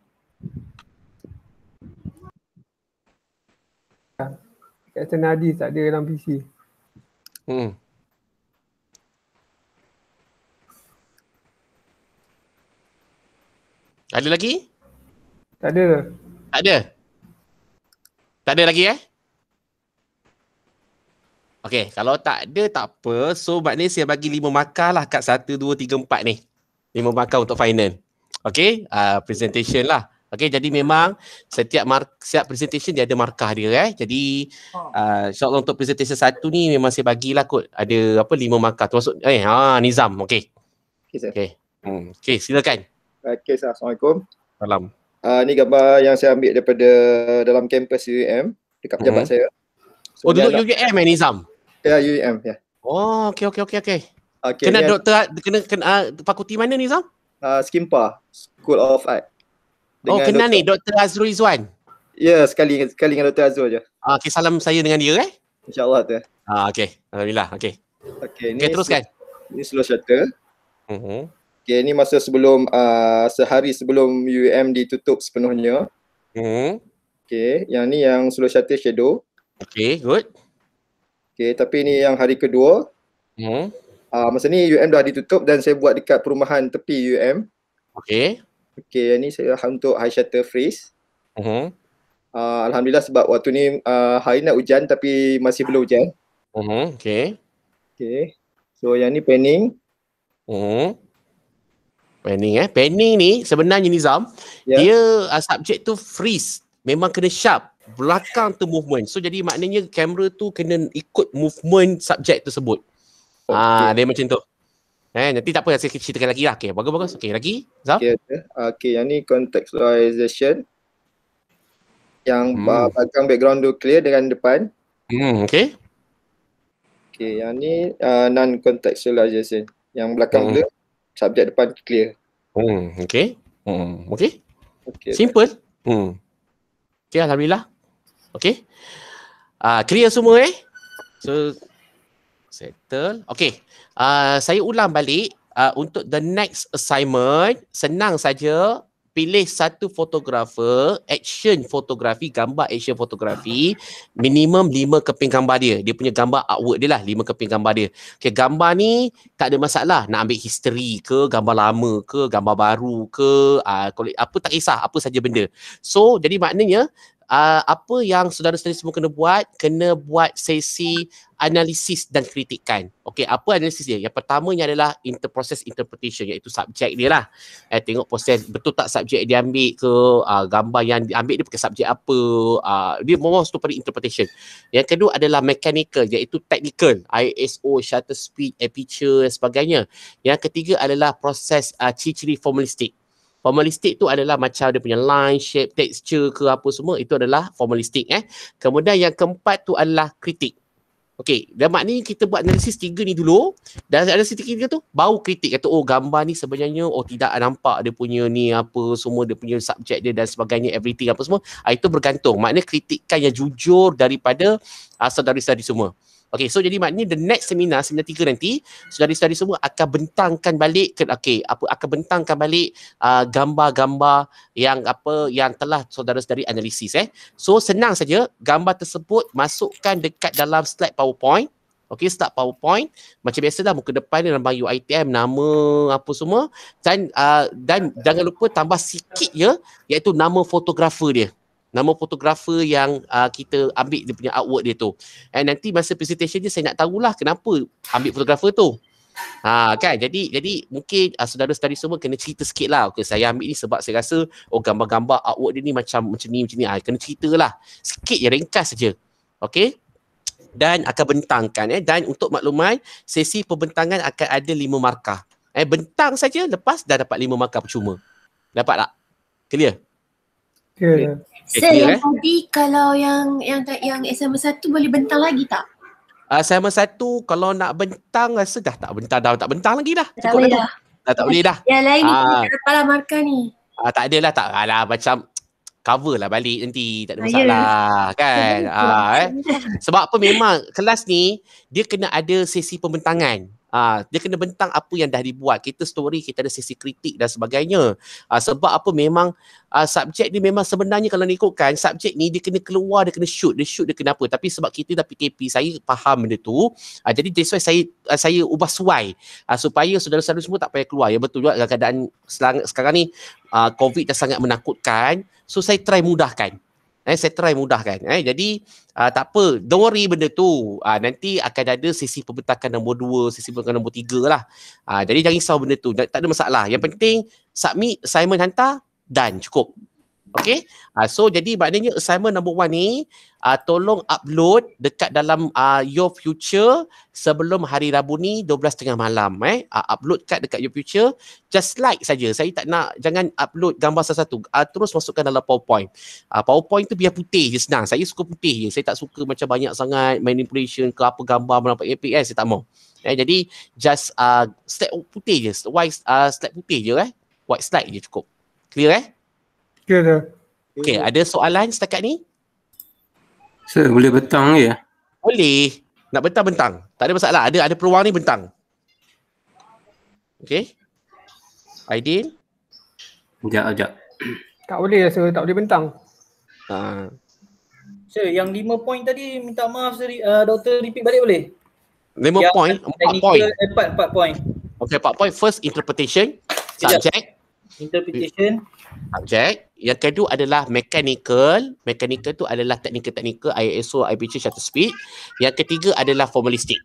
Captain Nadi tak ada dalam PC. Ada lagi? Tak ada. Tak ada lagi Okay, kalau tak ada tak apa. So maknanya saya bagi 5 markah lah kat 1, 2, 3, 4 ni. 5 markah untuk final. Okay, presentation lah. Okay, jadi memang setiap presentation dia ada markah dia Jadi insyaAllah untuk presentation 1 ni memang saya bagilah kot. Ada 5 markah termasuk Nizam. Okay. Okay, silakan. Okay, Assalamualaikum. Salam. Ni gambar yang saya ambil daripada dalam kampus UUM dekat pejabat saya. So, duduk UUM Nizam? Ya, UUM ya. Oh, okay. Kena doktor, kena fakulti mana Nizam? Skimpa, School of Art. Kenal ni Dr. Azrul Izwan? Ya, sekali dengan Dr. Azrul je. Okay, salam saya dengan dia InsyaAllah tu. Okay, Alhamdulillah. Okay, ni teruskan. Ini slow shutter. Okay, ni masa sebelum sehari sebelum UUM ditutup sepenuhnya. Okay, yang ni yang slow shutter shadow. Okay, good. Okay, tapi ni yang hari kedua. Masa ni UUM dah ditutup dan saya buat dekat perumahan tepi UUM. Okay, yang ni saya untuk high shutter freeze. Alhamdulillah sebab waktu ni hari nak hujan tapi masih belum hujan. Okay. So yang ni panning. Panning ni sebenarnya Nizam, dia subjek tu freeze. Memang kena sharp. Belakang tu movement. So jadi maknanya kamera tu kena ikut movement subjek tersebut. Dia macam tu. Nanti tak apa, saya ceritakan lagi lah. Okay, bagus. Okay, lagi? Zam? Okay, yang ni contextualization. Yang belakang background tu clear dengan depan. Okay. Okay, yang ni non-contextualization. Yang belakang blur, subjek depan clear. Okay. Simple. Okay, Alhamdulillah. Okay. Clear semua So, settle. Okay. Saya ulang balik. Untuk the next assignment, senang saja. Pilih satu fotografer, action fotografi, gambar action fotografi, minimum 5 keping gambar dia. Dia punya gambar artwork dia lah, 5 keping gambar dia. Okay, gambar ni tak ada masalah. Nak ambil history ke, gambar lama ke, gambar baru ke, apa tak kisah, apa saja benda. So, jadi maknanya, apa yang saudara-saudari semua kena buat sesi analisis dan kritikan. Okey, apa analisis dia? Yang pertamanya adalah proses interpretation, iaitu subjek dia lah. Tengok proses betul tak subjek dia ambil ke, gambar yang diambil dia pakai subjek apa, dia most tu pada interpretation. Yang kedua adalah mechanical, iaitu technical, ISO, shutter speed, aperture dan sebagainya. Yang ketiga adalah proses ciri-ciri formalistik. Formalistik tu adalah macam dia punya line, shape, texture ke apa semua, itu adalah formalistik. Kemudian yang keempat tu adalah kritik. Okey, dan maknanya kita buat analisis 3 ni dulu, dan analisis 3 tu baru kritik, kata gambar ni sebenarnya tidak nampak dia punya ni apa semua, dia punya subjek dia dan sebagainya, everything apa semua. Itu bergantung. Maknanya kritikan yang jujur daripada saudari-saudari semua. Okay, so jadi maknanya the next seminar 3 nanti, saudari-saudari semua akan bentangkan balik akan bentangkan balik gambar-gambar yang telah saudara-saudari analisis. So senang saja, gambar tersebut masukkan dekat dalam slide PowerPoint. Okay, slide PowerPoint macam biasalah, muka depan ni nama UiTM, nama apa semua, dan jangan lupa tambah sikit je, iaitu nama fotografer dia. Nama fotografer yang kita ambil dia punya artwork dia tu. Nanti masa presentation dia saya nak tahulah kenapa ambil fotografer tu. Kan, jadi mungkin saudara-saudari semua kena cerita sikit lah. Okay, saya ambil ni sebab saya rasa gambar-gambar artwork dia ni macam ni. Kena cerita lah. Sikit je, ringkas saja. Okay. Dan akan bentangkan. Dan untuk makluman, sesi pembentangan akan ada 5 markah. Bentang saja, lepas dah dapat 5 markah percuma. Dapat tak? Clear? Clear. Sir, yang tadi kalau yang assignment 1 boleh bentang lagi tak? Assignment 1 kalau nak bentang rasa dah tak bentang lagi dah. Tak boleh dah. Tak boleh dah. Yang lain ni tak dapat lah markah ni. Tak adalah, macam cover lah balik nanti, tak ada masalah kan. Sebab apa, memang kelas ni dia kena ada sesi pembentangan. Dia kena bentang apa yang dah dibuat. Kita story, kita ada sesi kritik dan sebagainya. Sebab apa, memang subjek ni memang sebenarnya kalau ikutkan subjek ni dia kena keluar, dia kena shoot dia kena apa. Tapi sebab kita dah PKP, saya faham benda tu. Jadi that's why saya ubah suai supaya saudara-saudara semua tak payah keluar. Ya, betul juga keadaan sekarang ni COVID dah sangat menakutkan. So saya try mudahkan. Jadi tak apa, don't worry benda tu. Nanti akan ada sesi pembentakan nombor 2, sesi pembentakan nombor 3 lah. Jadi jangan risau benda tu, tak ada masalah. Yang penting submit, assignment hantar, dan cukup. Okay, so jadi maknanya assignment number 1 ni tolong upload dekat dalam Your Future sebelum hari Rabu ni 12:30 malam. Upload dekat Your Future, just like saja. Saya tak nak, jangan upload gambar satu-satu, terus masukkan dalam PowerPoint. PowerPoint tu biar putih je, senang. Saya suka putih je, saya tak suka macam banyak sangat manipulation ke apa, gambar menampak APS, saya tak mau. Jadi just slide putih je, slide putih je, white slide je cukup. Clear Clear. Okay, ada soalan setakat ni? Sir, boleh bentang ya? Boleh. Nak bentang-bentang. Tak ada masalah. Ada peluang ni bentang. Okay. Aidil? Sekejap. Tak boleh sir, tak boleh bentang. Sir, yang 5 point tadi minta maaf sir, doktor repeat balik boleh? 5 point? 4 point. 4 point. Okay, 4 point. First, interpretation. Subject. Interpretation. Subject. Yang kedua adalah mechanical. Mechanical tu adalah teknikal, ISO, aperture, shutter speed. Yang ketiga adalah formalistik.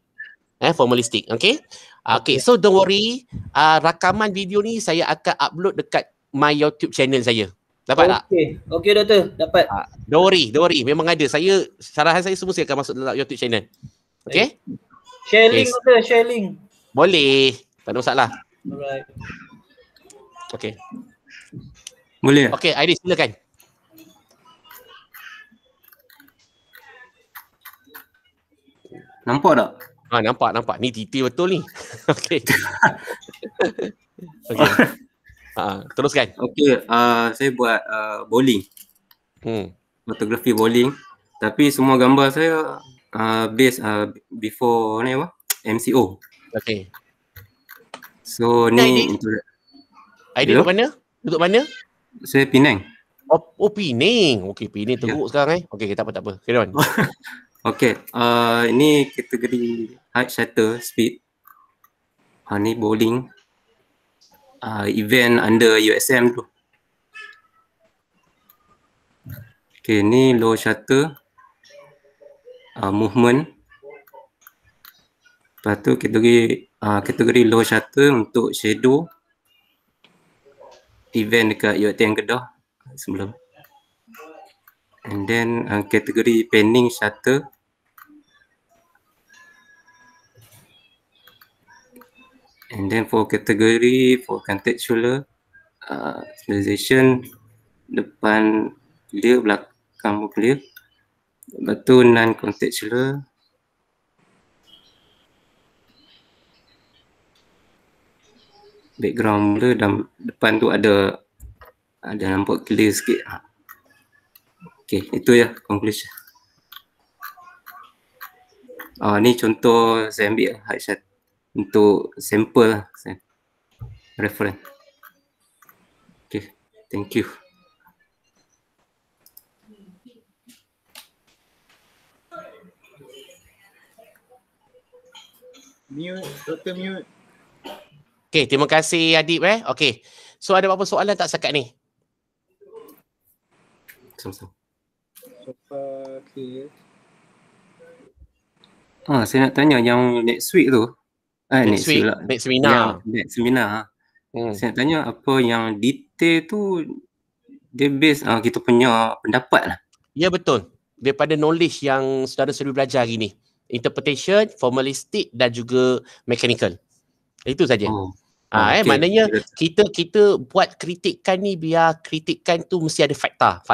Formalistic. Okay. Okay, so don't worry. Rakaman video ni saya akan upload dekat my YouTube channel saya. Dapat tak? Okay doktor, dapat. Don't worry. Memang ada. Syarahan saya semua saya akan masuk dalam YouTube channel. Okay? Share link doktor, share link. Boleh. Tak ada masalah. Alright. Okay. Boleh. Okay, Airis silakan. Nampak tak? Nampak. Ni detail betul ni. Okay. Okay. Teruskan. Okay, saya buat bowling. Fotografi bowling. Tapi semua gambar saya base before ni apa? MCO. Okay. So ni Idea duduk mana? Saya Penang. Oh Penang. Okay, Penang teruk sekarang Okay, tak apa. Carry on. Okay, ini kategori height, shutter, speed. Ni bowling. Event under USM tu. Okay, ni low shutter. Movement. Lepas tu kategori low shutter untuk shadow. Event dekat UiTM Kedah sebelum. And then kategori panning shutter. And then for contextual stabilization, depan clear, belakang clear. Lepas tu non-contextual. Background blur dan depan tu ada nampak clear sikit. Okay, itu ya conclusion. Ni contoh saya ambil height shot untuk sampel reference. Okay, thank you. Mute, Dr. mute. Okay, terima kasih Adib Okay. So ada apa-apa soalan tak setakat ni? Sama-sama. Okay. Saya nak tanya yang next week tu. Next seminar. Next seminar. Saya nak tanya apa yang detail tu dia base kita punya pendapat lah. Ya betul. Daripada knowledge yang saudara-saudari belajar hari ni. Interpretation, formalistic dan juga mechanical. Itu saja. Okay. Maknanya kita buat kritikan ni biar kritikan tu mesti ada fakta.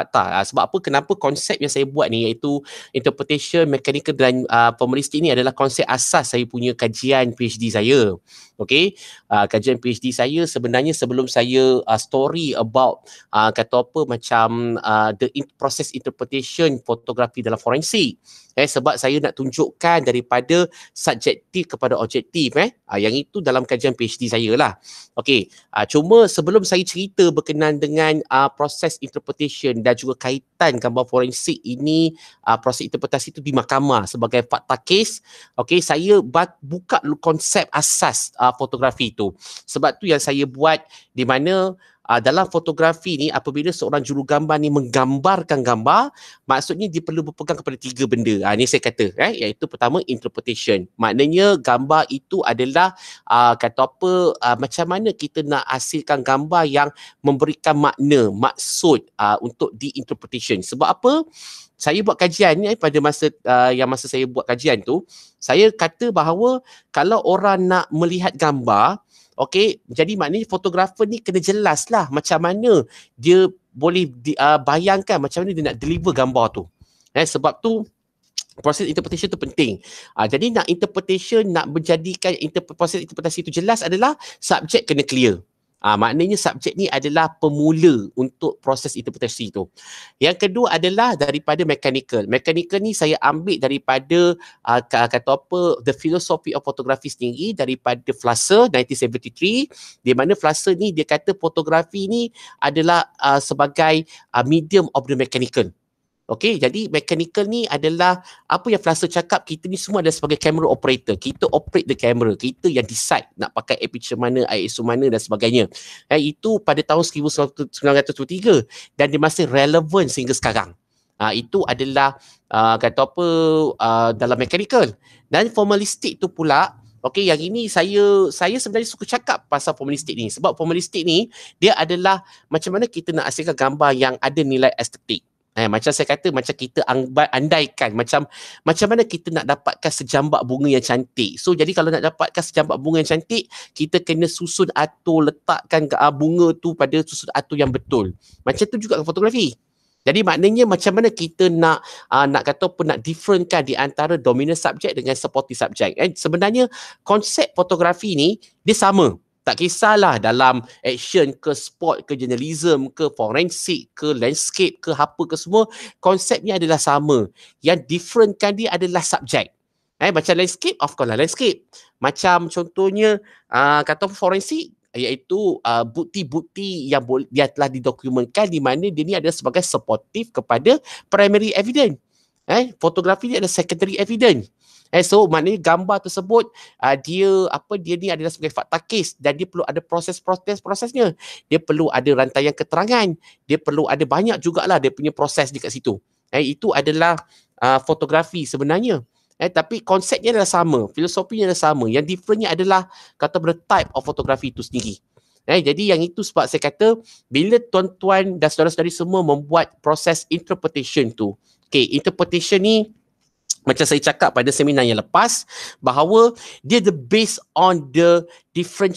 Sebab apa, kenapa konsep yang saya buat ni iaitu interpretation, mechanical dan formalistic ni adalah konsep asas saya punya kajian PhD saya. Okay, kajian PhD saya sebenarnya sebelum saya story about kata apa macam the process interpretation fotografi dalam forensik. Sebab saya nak tunjukkan daripada subjektif kepada objektif. Yang itu dalam kajian PhD saya lah. Okey, cuma sebelum saya cerita berkenaan dengan proses interpretation dan juga kaitan gambar forensik ini, proses interpretasi itu di mahkamah sebagai fakta kes, okey, saya buka konsep asas fotografi itu. Sebab tu yang saya buat di mana dalam fotografi ni apabila seorang jurugambar ni menggambarkan gambar, maksudnya dia perlu berpegang kepada 3 benda. Ni saya kata, iaitu pertama interpretation. Maknanya gambar itu adalah kata apa, macam mana kita nak hasilkan gambar yang memberikan makna, maksud untuk di-interpretation. Sebab apa? Saya buat kajian ni pada masa saya buat kajian tu, saya kata bahawa kalau orang nak melihat gambar, okey, jadi maknanya fotografer ni kena jelas lah macam mana dia boleh bayangkan macam mana dia nak deliver gambar tu. Sebab tu proses interpretation tu penting. Jadi nak interpretation, nak menjadikan proses interpretasi tu jelas adalah subjek kena clear. Maknanya subjek ni adalah pemula untuk proses interpretasi tu. Yang kedua adalah daripada mechanical. Mechanical ni saya ambil daripada kata apa, the philosophy of photography sendiri daripada Flusser 1973, di mana Flusser ni dia kata fotografi ni adalah sebagai medium of the mechanical. Okey, jadi mechanical ni adalah apa yang Flusser cakap, kita ni semua adalah sebagai camera operator. Kita operate the camera. Kita yang decide nak pakai aperture mana, ISO mana dan sebagainya. Itu pada tahun 1923 dan dia masih relevan sehingga sekarang. Itu adalah kata apa dalam mechanical. Dan formalistic tu pula Okey, yang ini saya sebenarnya suka cakap pasal formalistik ni. Sebab formalistik ni, dia adalah macam mana kita nak hasilkan gambar yang ada nilai estetik. Macam saya kata, macam kita andaikan macam mana kita nak dapatkan sejambak bunga yang cantik. So jadi kalau nak dapatkan sejambak bunga yang cantik, kita kena susun atur, letakkan bunga tu pada susun atur yang betul. Macam tu juga fotografi. Jadi maknanya macam mana kita nak kata apa, nak differentkan di antara dominant subject dengan supporting subject. Sebenarnya konsep fotografi ni dia sama. Tak kisahlah dalam action ke sport ke journalism ke forensik ke landscape ke apa ke semua, konsepnya adalah sama. Yang differentkan dia adalah subjek. Macam landscape, of course lah landscape. Macam contohnya kata forensik, iaitu bukti-bukti yang dia telah didokumentkan di mana dia ni adalah sebagai supportive kepada primary evidence. Fotografi ni adalah secondary evidence. So maknanya gambar tersebut dia ni adalah sebagai fakta kes dan dia perlu ada prosesnya. Dia perlu ada rantaian keterangan. Dia perlu ada banyak jugalah dia punya proses dekat situ. Itu adalah fotografi sebenarnya. Tapi konsepnya adalah sama, filosofinya adalah sama. Yang differentnya adalah kata pada type of fotografi itu sendiri. Jadi yang itu sebab saya kata bila tuan-tuan dan saudara-saudari semua membuat proses interpretation tu. Interpretation ni macam saya cakap pada seminar yang lepas, bahawa dia based on the different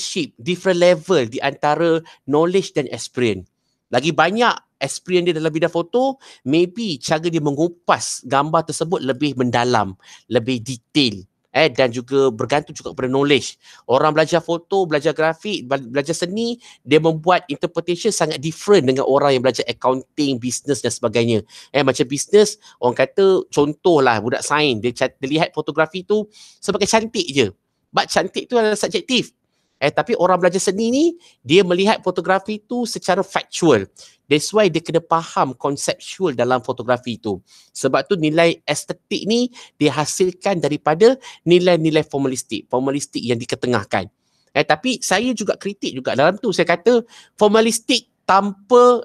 level di antara knowledge dan experience. Lagi banyak experience dia dalam bidang foto, maybe cara dia mengupas gambar tersebut lebih mendalam, lebih detail. Dan juga bergantung juga pada knowledge. Orang belajar foto, belajar grafik, belajar seni, dia membuat interpretation sangat different dengan orang yang belajar accounting, business dan sebagainya. Macam business, orang kata contohlah budak sains, dia lihat fotografi tu sebagai cantik je. But cantik tu adalah subjektif. Tapi orang belajar seni ni, dia melihat fotografi tu secara factual. That's why dia kena faham konseptual dalam fotografi tu. Sebab tu nilai estetik ni dihasilkan daripada nilai-nilai formalistik yang diketengahkan. Tapi saya juga kritik juga dalam tu. Saya kata formalistik tanpa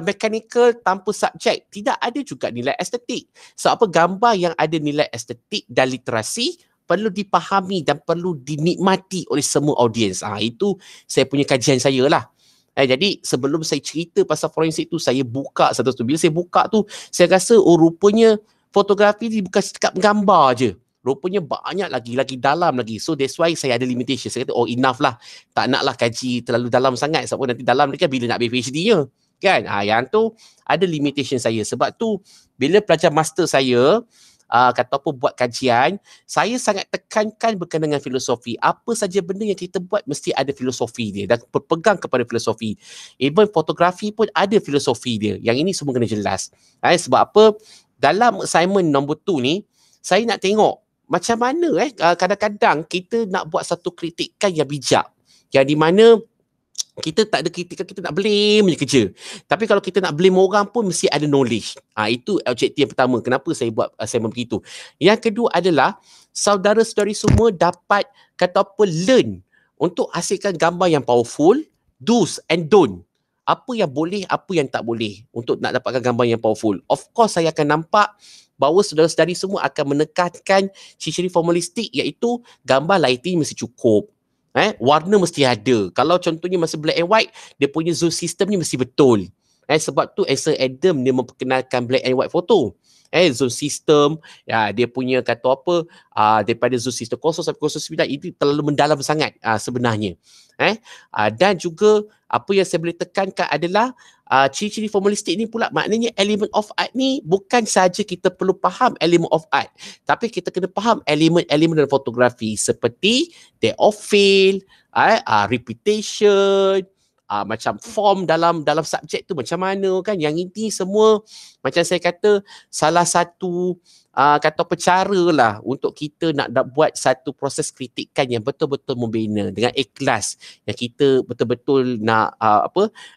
mechanical, tanpa subjek, tidak ada juga nilai estetik. Sebab apa? Gambar yang ada nilai estetik dan literasi perlu dipahami dan perlu dinikmati oleh semua audiens. Itu saya punya kajian saya lah. Jadi sebelum saya cerita pasal forensik tu, saya buka satu-satu. Bila saya buka tu, saya rasa rupanya fotografi ni bukan cakap gambar je. Rupanya banyak lagi dalam lagi. So that's why saya ada limitation. Saya kata enough lah. Tak naklah kaji terlalu dalam sangat. Sebab nanti dalam ni kan bila nak ambil PhD-nya. Kan? Yang tu ada limitation saya. Sebab tu bila pelajar master saya, kata apa buat kajian, saya sangat tekankan berkenaan dengan filosofi. Apa saja benda yang kita buat mesti ada filosofi dia dan berpegang kepada filosofi. Even fotografi pun ada filosofi dia. Yang ini semua kena jelas. Sebab apa? Dalam assignment nombor 2 ni, saya nak tengok macam mana kadang-kadang kita nak buat satu kritikan yang bijak. Yang di mana kita tak ada kritikan, kita nak blame je kerja. Tapi kalau kita nak blame orang pun mesti ada knowledge. Itu objektif yang pertama. Kenapa saya buat assignment begitu. Yang kedua adalah saudara-saudari semua dapat kata apa learn untuk hasilkan gambar yang powerful, do's and don't. Apa yang boleh, apa yang tak boleh untuk nak dapatkan gambar yang powerful. Of course saya akan nampak bahawa saudara-saudari semua akan menekankan ciri-ciri formalistik iaitu gambar lighting mesti cukup. Warna mesti ada. Kalau contohnya masa black and white, dia punya zoom system ni mesti betul. Sebab tu Ansel Adam dia memperkenalkan black and white foto. Zoom system, dia punya kata apa, daripada zoom system 0 sampai 09 itu terlalu mendalam sangat sebenarnya. Dan juga apa yang saya boleh tekankan adalah ciri-ciri formalistik ni pula maknanya element of art ni bukan sahaja kita perlu faham element of art, tapi kita kena faham elemen-elemen dalam fotografi seperti day of field, repetition, macam form dalam subjek tu macam mana kan. Yang ini semua macam saya kata salah satu kata apa cara lah untuk kita nak buat satu proses kritikan yang betul-betul membina dengan ikhlas, yang kita betul-betul nak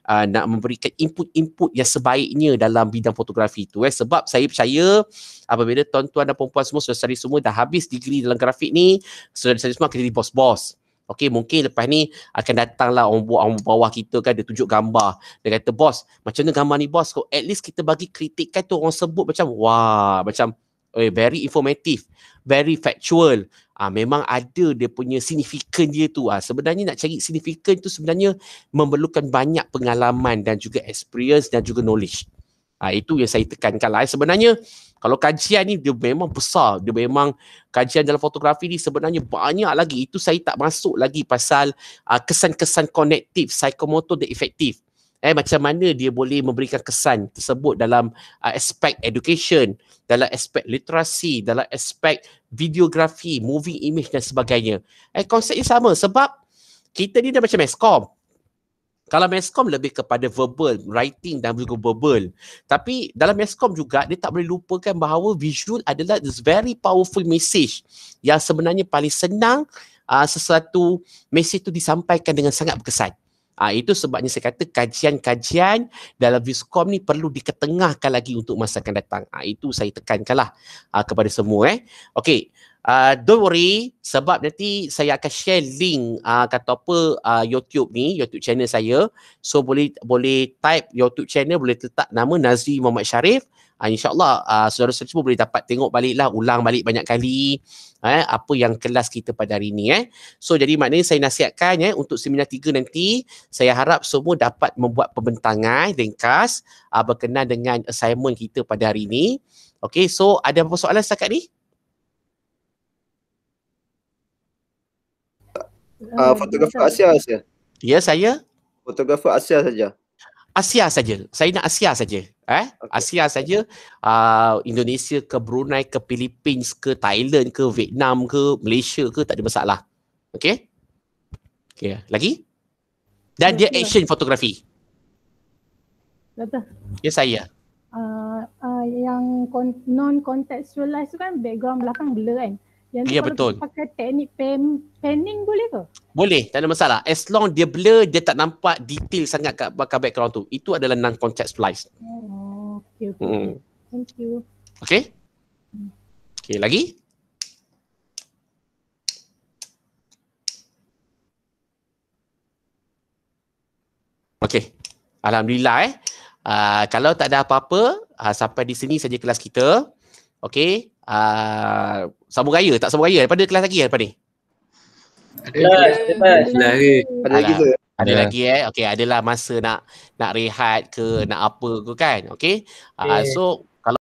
nak memberikan input-input yang sebaiknya dalam bidang fotografi tu. Sebab saya percaya apabila tuan-tuan dan perempuan semua, saudara-saudari semua dah habis degree dalam grafik ni, saudara-saudari semua akan jadi bos-bos. Okey, mungkin lepas ni akan datanglah orang bawah kita kan, dia tunjuk gambar. Dia kata, bos, macam mana gambar ni bos? At least kita bagi kritikan tu orang sebut macam, wah, macam very informative, very factual. Memang ada dia punya signifikan dia tu. Sebenarnya nak cari signifikan tu sebenarnya memerlukan banyak pengalaman dan juga experience dan juga knowledge. Itu yang saya tekankan lah. Sebenarnya kalau kajian ni dia memang besar. Dia memang kajian dalam fotografi ni sebenarnya banyak lagi. Itu saya tak masuk lagi pasal kesan-kesan konektif, psikomotor dan efektif. Macam mana dia boleh memberikan kesan tersebut dalam aspek education, dalam aspek literasi, dalam aspek videografi, moving image dan sebagainya. Konsepnya sama sebab kita ni dah macam meskom. Kalau meskom lebih kepada verbal, writing dan juga verbal. Tapi dalam meskom juga dia tak boleh lupakan bahawa visual adalah this very powerful message yang sebenarnya paling senang sesuatu message tu disampaikan dengan sangat berkesan. Itu sebabnya saya kata kajian-kajian dalam Viscom ni perlu diketengahkan lagi untuk masa akan datang. Itu saya tekankanlah kepada semua. Okay, don't worry sebab nanti saya akan share link kata apa YouTube ni, YouTube channel saya. So boleh type YouTube channel, boleh letak nama Nazri Muhammad Sharif. InsyaAllah saudara-saudara semua boleh dapat tengok baliklah, ulang balik banyak kali apa yang kelas kita pada hari ni. So jadi maknanya saya nasihatkan untuk seminar 3 nanti, saya harap semua dapat membuat pembentangan ringkas berkenaan dengan assignment kita pada hari ni. Okay, so ada apa soalan setakat ni? Fotografer Asia saja. Ya, saya fotografer Asia saja. Asia saja. Saya nak Asia saja. Okay. Asia saja. Indonesia ke Brunei ke Philippines ke Thailand ke Vietnam ke Malaysia ke tak ada masalah. Okey? Okey, lagi? Dan dia action fotografi. Betul. Ya, saya. Yang non-contextualize tu kan background belakang blur kan? Yang ya, kalau betul. Pakai teknik panning boleh ke? Boleh, tak ada masalah. As long dia blur, dia tak nampak detail sangat kat background tu. Itu adalah non-contextualized. Okay. Thank you. Okay? Okay, lagi? Okay. Alhamdulillah kalau tak ada apa-apa, sampai di sini saja kelas kita. Okay. Sambung raya, tak sambung raya? Daripada kelas lagi lepas ni? Ada lagi ke? Ada lagi Okey, adalah masa nak rehat ke, nak apa ke kan. Okey. So